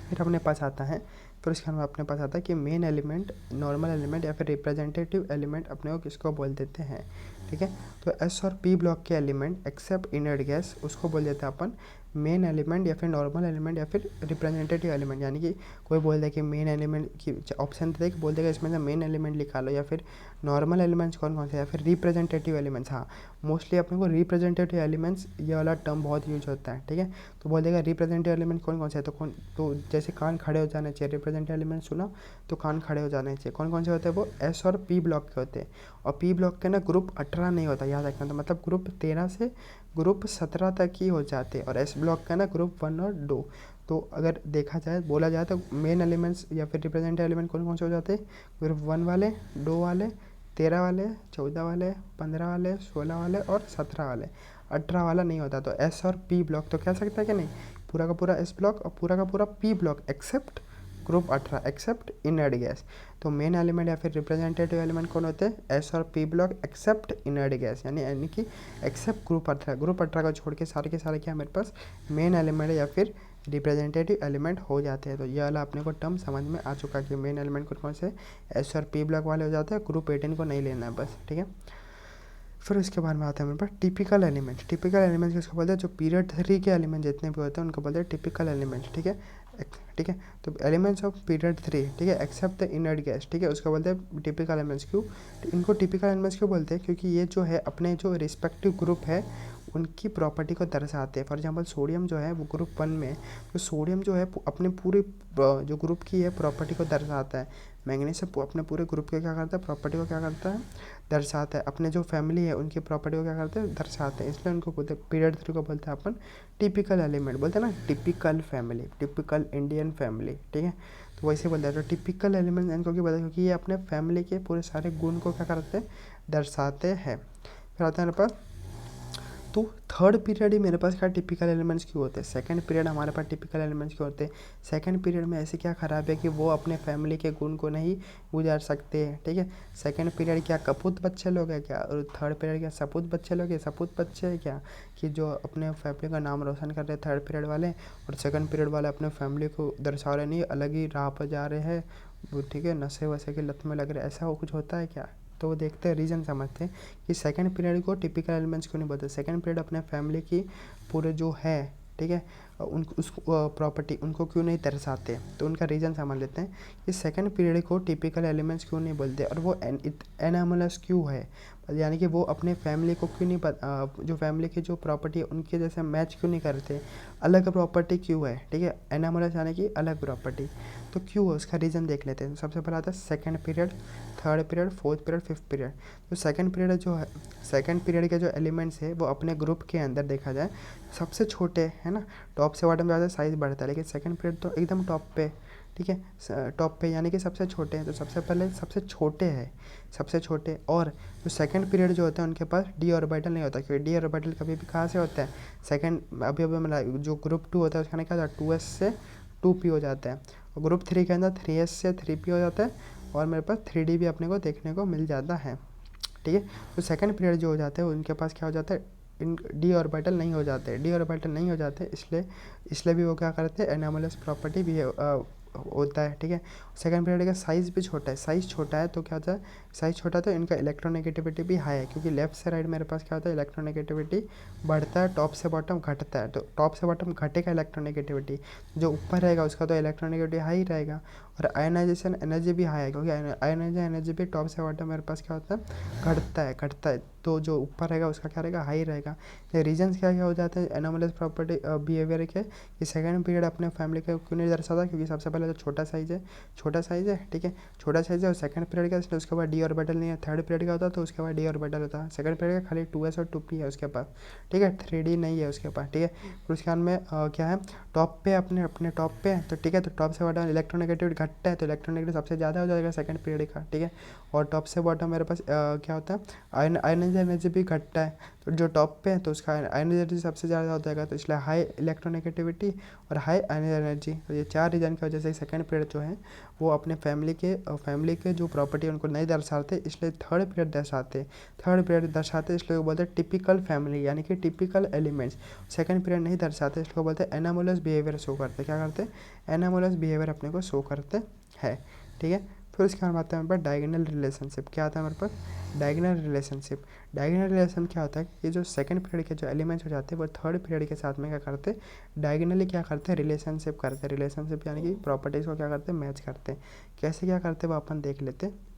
फिर अपने पास आता है, फिर उसके बाद अपने पास आता है कि मेन एलिमेंट, नॉर्मल एलिमेंट या फिर रिप्रेजेंटेटिव एलिमेंट अपने को किसको बोल देते हैं। ठीक है, तो S और P ब्लॉक के एलिमेंट एक्सेप्ट इनर्ट गैस, उसको बोल देते हैं अपन मेन एलिमेंट या फिर नॉर्मल एलिमेंट या फिर रिप्रेजेंटेटिव एलिमेंट। यानी कि कोई बोल दे कि मेन एलिमेंट की ऑप्शन देख बोल देगा इसमें से मेन एलिमेंट लिखा लो, या फिर नॉर्मल एलिमेंट्स कौन कौन से, या फिर रिप्रेजेंटेटिव एलिमेंट्स। हाँ, मोस्टली अपने को रिप्रेजेंटेटिव एलिमेंट्स ये वाला टर्म बहुत यूज होता है। ठीक है, तो बोल देगा रिप्रेजेंटेटिव एलिमेंट कौन कौन से है, तो जैसे कान खड़े हो जाने चाहिए, रिप्रेजेंटेटिव एलिमेंट सुना तो कान खड़े हो जाने चाहिए। कौन कौन से होते हैं वो, S और P ब्लॉक के होते हैं। और P ब्लॉक के ना ग्रुप 18 नहीं होता, याद रखना। तो मतलब ग्रुप 13 से ग्रुप 17 तक ही हो जाते हैं। और S ब्लॉक का ना ग्रुप 1 और 2। तो अगर देखा जाए, बोला जाए तो मेन एलिमेंट्स या फिर रिप्रेजेंटेटिव एलिमेंट कौन कौन से हो जाते हैं, ग्रुप 1 वाले, 2 वाले, 13 वाले, 14 वाले, 15 वाले, 16 वाले और 17 वाले। 18 वाला नहीं होता। तो S और P ब्लॉक तो कह सकता है कि नहीं, पूरा का पूरा S ब्लॉक और पूरा का पूरा P block except group 18 except inert gas. तो मेन एलिमेंट या फिर रिप्रेजेंटेटिव एलिमेंट कौन होते हैं, S और P block except inert gas, यानी कि एक्सेप्ट ग्रुप 18। ग्रुप 18 को छोड़ के सारे क्या मेरे पास मेन एलिमेंट या फिर रिप्रेजेंटेटिव एलिमेंट हो जाते हैं। तो ये वाला अपने को टर्म समझ में आ चुका कि मेन एलिमेंट कौन से एस और पी ब्लॉक वाले हो जाते हैं, ग्रुप 18 को नहीं लेना है बस, ठीक है। फिर उसके बाद में आता है मेरे पास टिपिकल एलिमेंट। टिपिकल एलिमेंट किसको बोलते हैं, जो पीरियड 3 के एलिमेंट जितने भी होते हैं उनको बोलते हैं टिपिकल एलिमेंट, ठीक है। ठीक है, तो एलिमेंट्स ऑफ पीरियड 3, ठीक है, एक्सेप्ट द इनर्ट गैस, ठीक है, उसको बोलते हैं टिपिकल एलिमेंट्स। क्यों इनको टिपिकल एलिमेंट्स क्यों बोलते हैं, क्योंकि ये जो है अपने जो रिस्पेक्टिव ग्रुप है उनकी प्रॉपर्टी को दर्शाते हैं। फॉर एग्जांपल सोडियम जो है वो ग्रुप 1 में, तो सोडियम जो है अपने पूरे जो ग्रुप की है प्रॉपर्टी को दर्शाता है। मैग्नीशियम अपने पूरे ग्रुप के क्या करता है, प्रॉपर्टी को क्या करता है, दर्शाता है। अपने जो फैमिली है उनकी प्रॉपर्टी को क्या करते हैं, दर्शाते हैं, इसलिए उनको बोलते हैं पीरियड 3 को बोलते हैं अपन टिपिकल एलिमेंट, बोलते हैं ना typical family, typical Indian family, ठीक है। तो वैसे बोलते हैं। तो टिपिकल एलिमेंट इनको क्यों बोलते हैं, क्योंकि ये अपने फैमिली के पूरे सारे गुण को क्या करते हैं, दर्शाते हैं। फिर आता है मेरे पास, तो थर्ड पीरियड ही मेरे पास क्या टिपिकल एलिमेंट्स क्यों होते हैं, सेकंड पीरियड हमारे पास टिपिकल एलिमेंट्स क्यों होते हैं। सेकंड पीरियड में ऐसे क्या ख़राब है कि वो अपने फैमिली के गुण को नहीं गुजार सकते हैं, ठीक है। सेकंड पीरियड क्या कपूत बच्चे लोग हैं क्या, और थर्ड पीरियड क्या सपूत बच्चे लोग हैं, सपूत बच्चे हैं क्या, कि जो अपने फैमिली का नाम रोशन कर रहे हैं थर्ड पीरियड वाले, और सेकंड पीरियड वाले अपने फैमिली को दर्शा रहे नहीं, अलग ही राह पर जा रहे हैं वो, ठीक है, नशे वशे की लत में लग रहे हैं, ऐसा वो कुछ होता है क्या। तो वो देखते हैं, रीज़न समझते हैं कि सेकंड पीरियड को टिपिकल एलिमेंट्स क्यों नहीं बोलते। सेकंड पीरियड अपने फैमिली की पूरे जो है, ठीक है, उन उस प्रॉपर्टी उनको क्यों नहीं दर्शाते, तो उनका रीज़न समझ लेते हैं कि सेकंड पीरियड को टिपिकल एलिमेंट्स क्यों नहीं बोलते, और वो एनामलस क्यों है, यानी कि वो अपने फैमिली को क्यों नहीं जो फैमिली की जो प्रॉपर्टी है उनके जैसे मैच क्यों नहीं करते, अलग प्रॉपर्टी क्यों है, ठीक है, एनामलस यानी कि अलग प्रॉपर्टी। तो क्यों है उसका रीज़न देख लेते हैं। सबसे पहला आता है second period, third period, fourth period, fifth period. तो सेकंड पीरियड जो है, सेकंड पीरियड के जो एलिमेंट्स है वो अपने ग्रुप के अंदर देखा जाए सबसे छोटे है ना, टॉप से बॉटम ज़्यादा साइज़ बढ़ता है, लेकिन सेकंड पीरियड तो एकदम टॉप पे, ठीक है, टॉप पे यानी कि सबसे छोटे हैं। तो सबसे पहले सबसे छोटे हैं, सबसे छोटे। और जो सेकंड पीरियड जो होता है उनके पास डी ऑर्बिटल नहीं होता, क्योंकि डी ऑर्बिटल कभी भी कहाँ से होता है, सेकंड अभी मतलब जो ग्रुप 2 होता है उसका क्या होता है, 2s से 2p हो जाता है, और ग्रुप 3 के अंदर 3s से 3p हो जाता है, और मेरे पास 3d भी अपने को देखने को मिल जाता है, ठीक है। तो सेकंड पीरियड जो हो जाते हैं उनके पास क्या हो जाता है, इन डी ऑर्बिटल नहीं हो जाते, डी ऑर्बिटल नहीं हो जाते, इसलिए भी वो क्या करते हैं, एनामलस प्रॉपर्टी भी होता है, ठीक है। सेकंड पीरियड का साइज़ भी छोटा है, साइज़ छोटा है तो क्या होता है, साइज़ छोटा है तो इनका इलेक्ट्रोनेगेटिविटी भी हाई है, क्योंकि लेफ्ट से राइट मेरे पास क्या होता है, इलेक्ट्रोनेगेटिविटी बढ़ता है, टॉप से बॉटम घटता है। तो टॉप से बॉटम घटेगा इलेक्ट्रोनेगेटिविटी, जो ऊपर रहेगा उसका तो इलेक्ट्रोनेगेटिविटी हाई रहेगा, और आयनाइजेशन एनर्जी भी हाई है, क्योंकि आयनाइजेशन एनर्जी भी टॉप से बॉटम मेरे पास क्या होता है, घटता है, तो जो ऊपर रहेगा उसका क्या रहेगा, हाई रहेगा। ये रीजन्स क्या क्या हो जाते हैं एनोमलस प्रॉपर्टी बिहेवियर के, कि सेकंड पीरियड अपने फैमिली का क्यों नहीं दर्शाता, क्योंकि सबसे पहले तो छोटा साइज़ है, ठीक है, छोटा साइज़ है, और सेकंड पीरियड का इसलिए उसके बाद डी ऑर्बिटल नहीं है। थर्ड पीरियड का होता है तो उसके बाद डी ऑर्बिटल होता है। सेकंड पीरियड का खाली 2s और 2p है उसके पास, ठीक है, 3d नहीं है उसके पास, ठीक है। फिर उसके बाद में क्या है, टॉप पे अपने टॉप पे है, तो ठीक है, तो टॉप से बॉटम इलेक्ट्रोनेगेटिविटी घटता है, तो इलेक्ट्रोनेगेटिव सबसे ज़्यादा हो जाएगा सेकंड पीरियड का, ठीक है। और टॉप से बॉटम मेरे पास क्या होता है, आयनाइजेशन एनर्जी भी घटता है, तो जो टॉप पे है तो उसका आयनाइजेशन एनर्जी सबसे ज़्यादा हो जाएगा, तो इसलिए हाई इलेक्ट्रोनेगेटिविटी और हाई आयनाइजेशन एनर्जी। तो ये 4 रीज़न की वजह से सेकंड पीरियड जो है वो अपने फैमिली के जो प्रॉपर्टी उनको नहीं दर्शाते, इसलिए थर्ड पीरियड दर्शाते, इसलिए वो बोलते हैं टिपिकल फैमिली, यानी कि टिपिकल एलिमेंट्स। सेकंड पीरियड नहीं दर्शाते, इसलिए बोलते हैं एनामोलस बिहेवियर शो करते, क्या करते हैं, एनामोलस बिहेवियर अपने को शो करते हैं, ठीक है। फिर उसके बाद आता है मेरे पास डायगोनल रिलेशनशिप। क्या आता है मेरे पास, डायगोनल रिलेशनशिप। डायगोनल रिलेशन क्या होता है, ये जो सेकंड पीरियड के जो एलिमेंट्स हो जाते हैं वो थर्ड पीरियड के साथ में क्या करते हैं, डायगोनली क्या करते हैं, रिलेशनशिप करते हैं। रिलेशनशिप यानी कि प्रॉपर्टीज़ को क्या करते हैं, मैच करते हैं। कैसे क्या करते हैं वो अपन देख लेते हैं।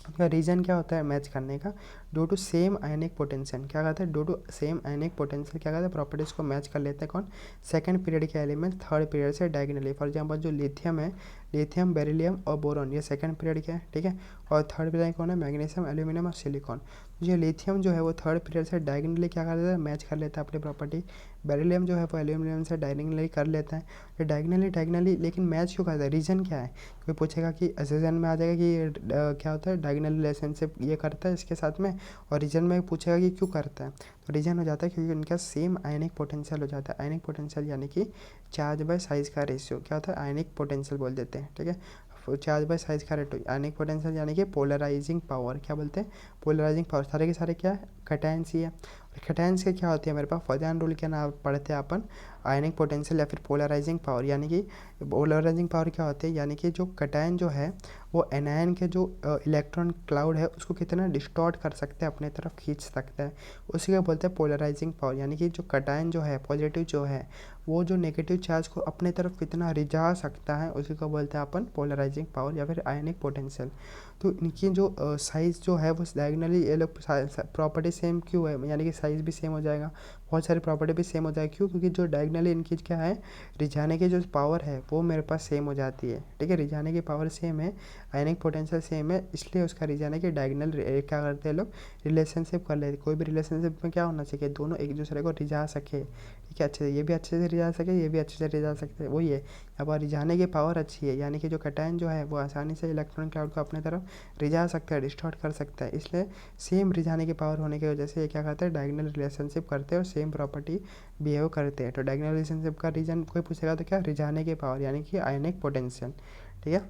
उसका रीज़न क्या होता है मैच करने का, due to same ionic potential. क्या कहते हैं, due to same ionic potential क्या कहते हैं, प्रॉपर्टीज़ को मैच कर लेते हैं कौन, सेकंड पीरियड के एलिमेंट थर्ड पीरियड से डायगोनली। फॉर एग्जांपल जो लिथियम है, लिथियम, बेरिलियम और बोरॉन, ये सेकंड पीरियड के हैं, ठीक है। और थर्ड पीरियड कौन है, मैग्नीशियम, एल्यूमिनियम और सिलिकॉन। जो लिथियम जो है वो थर्ड पीरियड से डायगोनली क्या कर लेता है, मैच कर लेता है अपनी प्रॉपर्टी। बेरिलियम जो है वो एल्यूमिनियम से डायगोनली कर लेता है। ये डायगोनली लेकिन मैच क्यों करता है, रीज़न क्या है, कोई पूछेगा कि असेसन में आ जाएगा कि ये क्या होता है, डायगोनल रिलेशनशिप ये करता है इसके साथ में, और रीजन में पूछेगा कि क्यों करता है, तो रीजन हो जाता है क्योंकि उनका सेम आयनिक पोटेंशियल हो जाता है। आयनिक पोटेंशियल यानी कि चार्ज बाय साइज का रेशियो, क्या होता है, आयनिक पोटेंशियल बोल देते हैं, ठीक है। चार्ज बाय साइज का रेटो, आयनिक पोटेंशियल यानी कि पोलराइजिंग पावर, क्या बोलते हैं, पोलराइजिंग पावर। सारे के सारे क्या है, कैटायंस ही है। कैटायंस के क्या होती है मेरे पास, फॉरजान रूल के नाम पढ़ते हैं अपन, आयनिक पोटेंशियल या फिर पोलराइजिंग पावर। यानी कि पोलराइजिंग पावर क्या होती है, यानी कि जो कैटायन जो है वो एनायन के जो इलेक्ट्रॉन क्लाउड है उसको कितना डिस्टॉर्ट कर सकते हैं, अपने तरफ खींच सकता है, उसी को बोलते हैं पोलराइजिंग पावर। यानी कि जो कैटायन जो है पॉजिटिव जो है वो जो नेगेटिव चार्ज को अपने तरफ कितना रिझा सकता है, उसी को बोलते हैं अपन पोलराइजिंग पावर या फिर आयनिक पोटेंशियल। तो इनकी जो साइज़ जो है वो डायगनली ये लोग प्रॉपर्टी सेम क्यों है, यानी कि साइज़ भी सेम हो जाएगा, बहुत सारी प्रॉपर्टी भी सेम हो जाएगी। क्यों? क्योंकि जो डायगनली इनकी क्या है, रिझाने की जो पावर है वो मेरे पास सेम हो जाती है। ठीक है, रिझाने की पावर सेम है, आयनिक पोटेंशियल सेम है, इसलिए उसका रिझाने की डायगनल क्या करते हैं लोग, रिलेशनशिप कर लेते। कोई भी रिलेशनशिप में क्या होना चाहिए, दोनों एक दूसरे को रिझा सके। ठीक है, अच्छे से, ये भी अच्छे से रिझा सके, ये भी अच्छे से रिझा सकते हैं, वही है। अब रिझाने की पावर अच्छी है, यानी कि जो कैटायन जो है वो आसानी से इलेक्ट्रॉन क्लाउड को अपने तरफ रिझा सकता है, डिस्टॉर्ट कर सकता है। इसलिए सेम रिझाने की पावर होने की वजह से ये क्या करते हैं, डायगोनल रिलेशनशिप करते हैं और सेम प्रॉपर्टी बिहेव करते हैं। तो डायगोनल रिलेशनशिप का रीजन कोई पूछेगा तो क्या, रिझाने की पावर यानी कि आयनिक पोटेंशियल। ठीक है,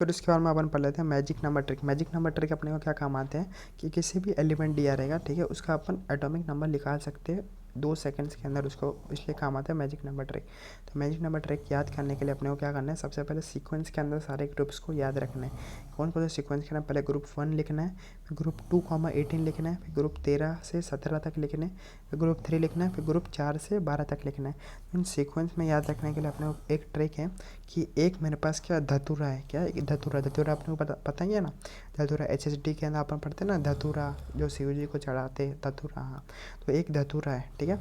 फिर उसके बाद में अपन पढ़ लेते हैं magic number trick. Magic number trick अपने को क्या काम आते हैं कि किसी भी एलिमेंट दिया रहेगा, ठीक है, उसका अपन एटॉमिक नंबर निकाल सकते हैं 2 सेकंड्स के अंदर, उसको इसलिए काम आता है मैजिक नंबर ट्रिक। तो मैजिक नंबर ट्रिक याद करने के लिए अपने को क्या करना है, सबसे पहले सीक्वेंस के अंदर सारे ग्रुप्स को याद रखना है। कौन कौन से सीक्वेंस के अंदर, पहले ग्रुप 1 लिखना है, फिर ग्रुप 2,18 लिखना है, फिर ग्रुप 13 से 17 तक लिखना है, फिर ग्रुप 3 लिखना है, फिर ग्रुप 4 से 12 तक लिखना है। इन सीक्वेंस में याद रखने के लिए अपने को एक ट्रिक है कि एक मेरे पास क्या धतूरा है, क्या एक धतूरा, धतूरा अपने को पता ही है ना, धतूरा HSD के अंदर अपन पढ़ते हैं ना, धतूरा जो शिव जी को चढ़ाते हैं, धतूरा। हाँ, तो एक धतूरा है, ठीक है,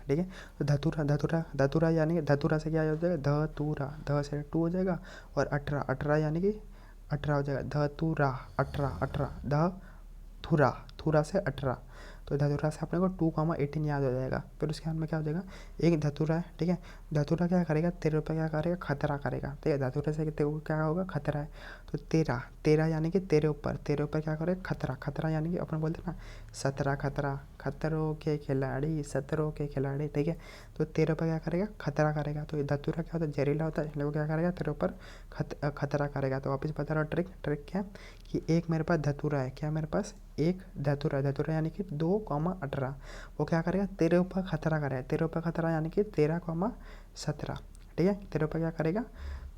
ठीक है। तो धतूरा धतूरा धतूरा यानी कि धतूरा से क्या हो जाएगा, धतूरा, ध से 2 हो जाएगा, और 18 18 यानी कि 18 हो जाएगा, धतूरा 18 18, धतूरा, थूरा से 18। तो धतूरा से अपने को 2,18 याद हो जाएगा। फिर उसके बाद में क्या हो जाएगा, एक धतूरा है, ठीक है, धतूरा क्या करेगा, तेरे ऊपर क्या करेगा, खतरा करेगा। ठीक है, धतूरा से तेरे को क्या होगा, खतरा है। तो 13 13 यानी कि तेरे ऊपर क्या करेगा, खतरा, खतरा यानी कि अपन बोलते हैं ना 17 खतरा, खतरों के खिलाड़ी, 17 के खिलाड़ी। ठीक है, तो तेरे ऊपर क्या करेगा, खतरा करेगा। तो ये धतूरा क्या होता है, जहरीला होता है, इसलिए वो क्या करेगा, तेरे ऊपर खतरा करेगा। तो वापस बता रहा हूँ ट्रिक, ट्रिक क्या कि एक मेरे पास धतूरा है, क्या मेरे पास एक धतूरा, धतूरा यानी कि 2,18, वो क्या करेगा, तेरे ऊपर खतरा करेगा, तेरे ऊपर खतरा यानी कि 13,17। ठीक है, तेरे ऊपर क्या करेगा,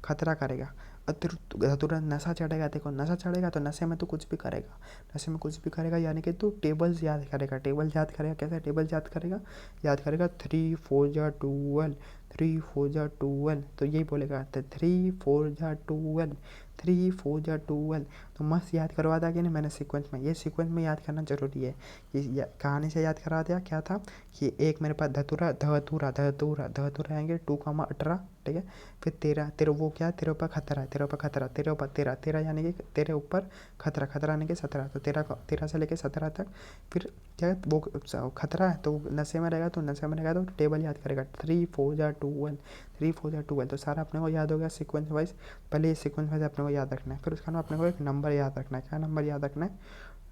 खतरा करेगा। और धतूरा नशा चढ़ेगा, देखो नशा चढ़ेगा तो नशे में तो कुछ भी करेगा, नशे में कुछ भी करेगा, यानी कि तू टेबल्स याद करेगा, टेबल याद करेगा। कैसे टेबल याद करेगा, याद करेगा 3 4 जा 12, 3 4 जा 12, तो यही बोलेगा, तो 3 4 जा 12, 3 4 जा 12। तो मस्त याद करवा दिया कि नहीं मैंने सीक्वेंस में, ये सीक्वेंस में याद करना जरूरी है। ये कहानी से याद करा दिया, क्या था कि एक मेरे पास धतूरा धतूरा धतूरा धतूरा आएंगे 2,18, ठीक है, फिर 13 तेरे वो क्या है, तेरे ऊपर खतरा है, तेरे ऊपर खतरा, तेरे ऊपर 13 13 यानी कि तेरे ऊपर खतरा, खतरा यानी कि 17। तो 13 से लेके 17 तक, फिर क्या है, वो खतरा है तो नशे में रहेगा, तो नशे में रहेगा तो टेबल याद करेगा 3 4 जा 12, 3 4 जा 12। तो सारा अपने को याद हो गया सीक्वेंस वाइज। पहले ये सीक्वेंस वाइज अपने को याद रखना है, फिर उसका अपने को एक नंबर याद रखना है। क्या नंबर याद रखना है,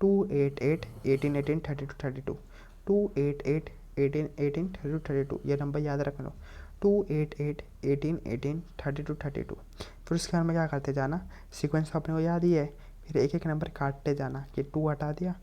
288 18 18 32 32, 288 18 18 32 32, ये नंबर याद रख लो, 288 18 18 32 32। फिर उसके बाद में क्या करते जाना, सीक्वेंस तो अपने को याद ही है, फिर एक एक नंबर काटते जाना कि 2 हटा दिया,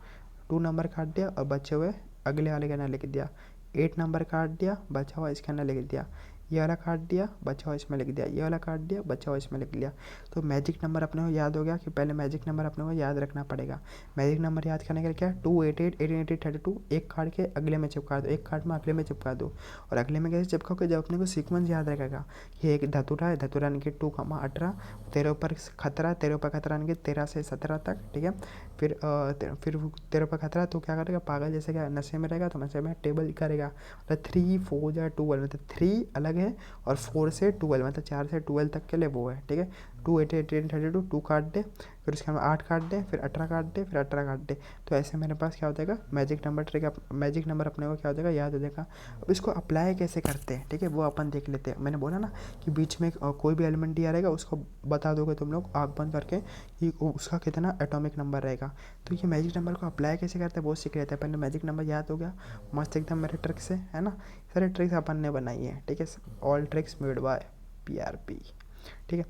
2 नंबर काट दिया और बचे हुए अगले वाले के अंदर लिख दिया, 8 नंबर काट दिया, बचा हुआ इसके अंदर लिख दिया, ये वाला काट दिया, बचा हुआ इसमें लिख दिया, ये वाला काट दिया, बचा हुआ इसमें लिख दिया। तो मैजिक नंबर अपने को याद हो गया कि पहले मैजिक नंबर अपने को याद रखना पड़ेगा। मैजिक नंबर याद करने के लिए क्या है, 288 18 18 32, एक काट के अगले में चिपका दो, एक काट में अगले में चिपका दो। और अगले में कैसे चिपकाओगे, जब अपने को सीक्वेंस याद रखेगा कि एक धतूरा है, धतूरा यानी कि 2,18, तेरे ऊपर खतरा, तेरे ऊपर खतरा यानी कि 13 से 17 तक। ठीक है, फिर तेरे ऊपर खतरा, तो क्या करेगा, पागल जैसे क्या नशे में रहेगा, तो नशे में टेबल करेगा, मतलब 3 4 जा 12, मतलब 3 अलग है और 4 से 12, मतलब 4 से 12 तक के लिए वो है। ठीक है, 2 8 18 32, 2 काट दे, फिर उसके बाद 8 काट दे, फिर 18 काट दे, फिर 18 काट दे। तो ऐसे मेरे पास क्या हो जाएगा, magic number trick, magic number अपने को क्या हो जाएगा, याद हो जाएगा। अब इसको अप्लाई कैसे करते हैं, ठीक है, वो अपन देख लेते हैं। मैंने बोला ना कि बीच में कोई भी एलिमेंट दिया रहेगा, उसको बता दोगे तुम लोग आँख बंद करके कि उसका कितना एटॉमिक नंबर रहेगा। तो ये मैजिक नंबर को अप्लाई कैसे करते हैं वो सीख लेते हैं। पहले मैजिक नंबर याद हो गया मस्त एकदम मेरे ट्रिक से, है ना, सारे ट्रिक्स अपन ने बनाई है। ठीक है, all tricks made by PRP। ठीक है,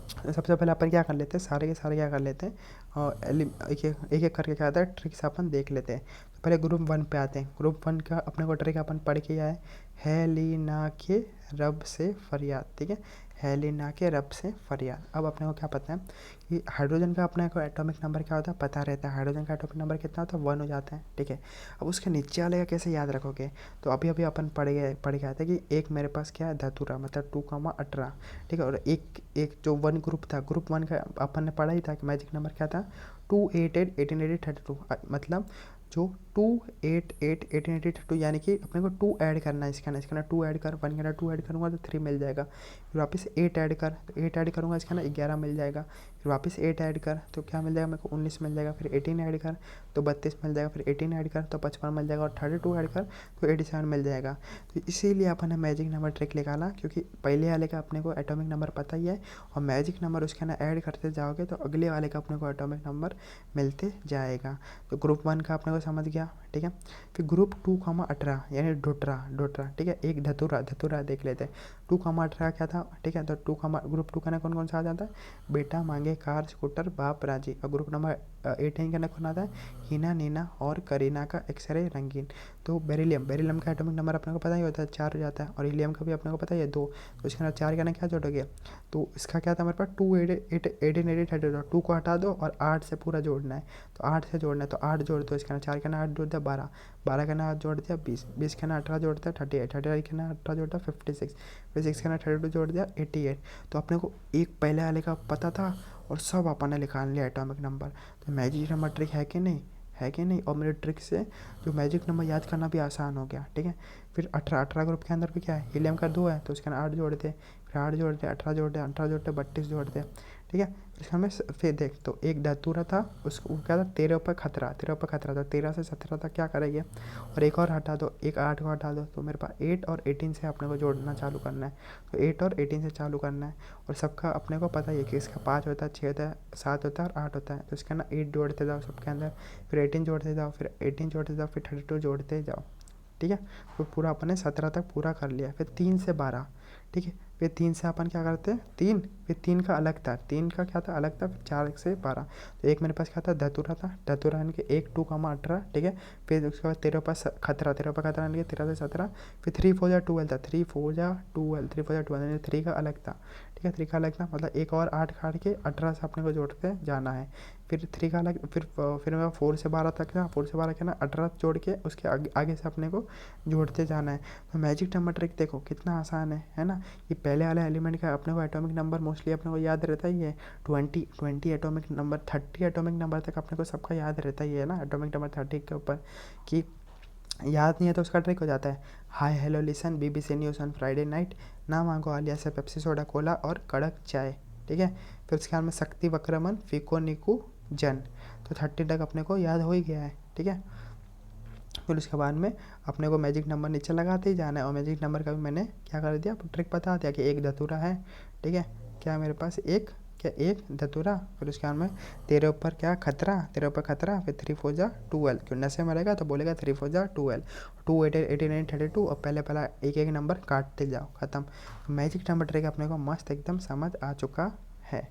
तो सबसे पहले अपन क्या कर लेते हैं, सारे के सारे क्या कर लेते हैं और एक एक करके क्या आता है ट्रिक्स अपन देख लेते हैं। तो पहले ग्रुप 1 पे आते हैं। ग्रुप 1 का अपने को ट्रिक अपन पढ़ के आए, है ली ना के रब से फरियाद, ठीक है, है ली ना के रब से फरियाद। अब अपने को क्या पता है कि हाइड्रोजन का अपने को एटॉमिक नंबर क्या होता है पता रहता है, हाइड्रोजन का एटॉमिक नंबर कितना होता है 1 हो जाता है, ठीक है। अब उसके नीचे वाले का कैसे याद रखोगे, तो अभी अभी अपन पढ़ के आए थे कि एक मेरे पास क्या है धतूरा, मतलब 2,18, ठीक है। और एक एक जो 1 ग्रुप था, ग्रुप 1 का अपन ने पढ़ा ही था कि मैजिक नंबर क्या था 288 1880 32, मतलब जो 288 1880 32, यानी कि अपने को 2 ऐड करना है इसके अंदर 2 ऐड कर, 1 के अंदर 2 ऐड करूँगा तो 3 मिल जाएगा। फिर वापस 8 ऐड कर, तो 8 ऐड करूँगा इसके अंदर 11 मिल जाएगा। फिर वापस 8 ऐड कर तो क्या मिल जाएगा मेरे को 19 मिल जाएगा। फिर 18 ऐड कर तो 32 मिल जाएगा। फिर 18 ऐड कर तो 55 मिल जाएगा। और 32 ऐड कर तो 87 मिल जाएगा। तो इसीलिए अपन ने मैजिक नंबर ट्रिक निकाला, क्योंकि पहले वाले का अपने को एटॉमिक नंबर पता ही है और मैजिक नंबर उसके अंदर ऐड करते जाओगे तो अगले वाले का अपने को एटॉमिक नंबर मिलते जाएगा। तो ग्रुप 1 का अपने को समझ गया, ठीक है। फिर ग्रुप 2,18 यानी डोटरा, ठीक है, एक धतूरा देख लेते हैं। 2,18 क्या था, ठीक है। तो ग्रुप 2 का ना कौन कौन सा आ जाता है, बेटा मांगे कार स्कूटर बाप राजी। और ग्रुप नंबर 18 का ना कौन आता है, हीना नीना और करीना का एक्सरे रंगीन। तो बेरिलियम का एटॉमिक नंबर अपने को पता ही होता है 4 हो जाता है। और हीलियम का भी अपने को पता ही है 2। तो इसके अंदर 4 का ना क्या जोड़ोगे, तो इसका क्या था मेरे पास 2 18 2 को हटा दो और 8 से पूरा जोड़ना है। तो 8 से जोड़ना है तो 8 जोड़ दो, इसके अंदर 4 का ना 8 जोड़ दिया 12, 12 का ना 8 जोड़ दिया 20, 20 का ना 18 जोड़ दिया 38, 38 का ना 18 जोड़ दिया 56, 56 का ना 32 जोड़ दिया 88। तो अपने को एक पहले वाले का पता था और सब अपन ने निकाल लिया एटॉमिक नंबर। तो मैजिक नंबर ट्रिक है कि नहीं, है कि नहीं। और मेरे ट्रिक से जो मैजिक नंबर याद करना भी आसान हो गया, ठीक है। फिर 18 ग्रुप के अंदर भी क्या है, हीलियम का 2 है तो उसके अंदर 8 जोड़ दे, फिर 8 जोड़ दे, 18 जोड़ दे, 18 जोड़ दे 32 जोड़ दे, ठीक है। इसका हमें फिर देख, तो एक धतूरा था उसको क्या था 13 ऊपर खतरा, 13 ऊपर खतरा, तो 13 से 17 तक क्या करेंगे, और एक और हटा दो, एक 8 को हटा दो। तो मेरे पास 8 और 18 से अपने को जोड़ना चालू करना है। तो 8 और 18 से चालू करना है। और सबका अपने को पता ही है कि इसका 5 होता है, 6 होता है, 7 होता है और 8 होता है। तो इसके अंदर 8 जोड़ते जाओ सबके अंदर, फिर 18 जोड़ते जाओ, फिर 18 जोड़ते जाओ, फिर 32 जोड़ते जाओ, ठीक है। तो पूरा अपन ने 17 तक पूरा कर लिया। फिर 3 से 12, ठीक है। फिर 3 से अपन क्या करते हैं 3, फिर 3 का अलग था, 3 का क्या था अलग था। फिर 4 से 12, तो एक मेरे पास क्या था धतूरा था, धतूरा यानी कि 1 2,18, ठीक है। फिर उसके बाद 13 पास खतरा, 13 पर खतरा यानी कि 13 से 17। फिर 3 4 जा 12 था, 3 4 जा 12, 3 4 जा 12 यानी 3 का अलग था, ठीक है। 3 का अलग था मतलब एक और 8 काट के 18 से अपने को जोड़ते जाना है। फिर 3 का अलग, फिर मेरा 4 से 12 तक था, 4 से 12 क्या ना 18 जोड़ के उसके आगे से अपने को जोड़ते जाना है। तो मैजिक नंबर ट्रिक देखो कितना आसान है ना। ये पहले वाले एलिमेंट का अपने को एटॉमिक नंबर मोस्टली अपने को याद रहता ही है 20 एटॉमिक नंबर, 30 एटॉमिक नंबर तक अपने को सबका याद रहता ही है ना, एटॉमिक नंबर 30 के ऊपर। कि याद नहीं है तो उसका ट्रिक हो जाता है, hi hello listen BBC news on Friday night, ना मांगो आलिया से पेप्सी सोडा कोला और कड़क चाय, ठीक है। फिर उसके बाद में शक्ति वक्रमन फीको निकू जन। तो 30 तक अपने को याद हो ही गया है, ठीक है। फिर उसके बाद में अपने को मैजिक नंबर नीचे लगाते ही जाना है। और मैजिक नंबर का भी मैंने क्या कर दिया ट्रिक बता दिया कि एक धतूरा है, ठीक है। क्या मेरे पास एक धतूरा, फिर उसके बाद में तेरे ऊपर क्या खतरा, तेरे ऊपर खतरा, फिर 3 4 जा 12, क्यों नशे में रहेगा तो बोलेगा 3 4 जा 12, 2 8 89 32। और पहला एक एक नंबर काटते जाओ, ख़त्म। मैजिक नंबर ट्रिक अपने को मस्त एकदम समझ आ चुका है।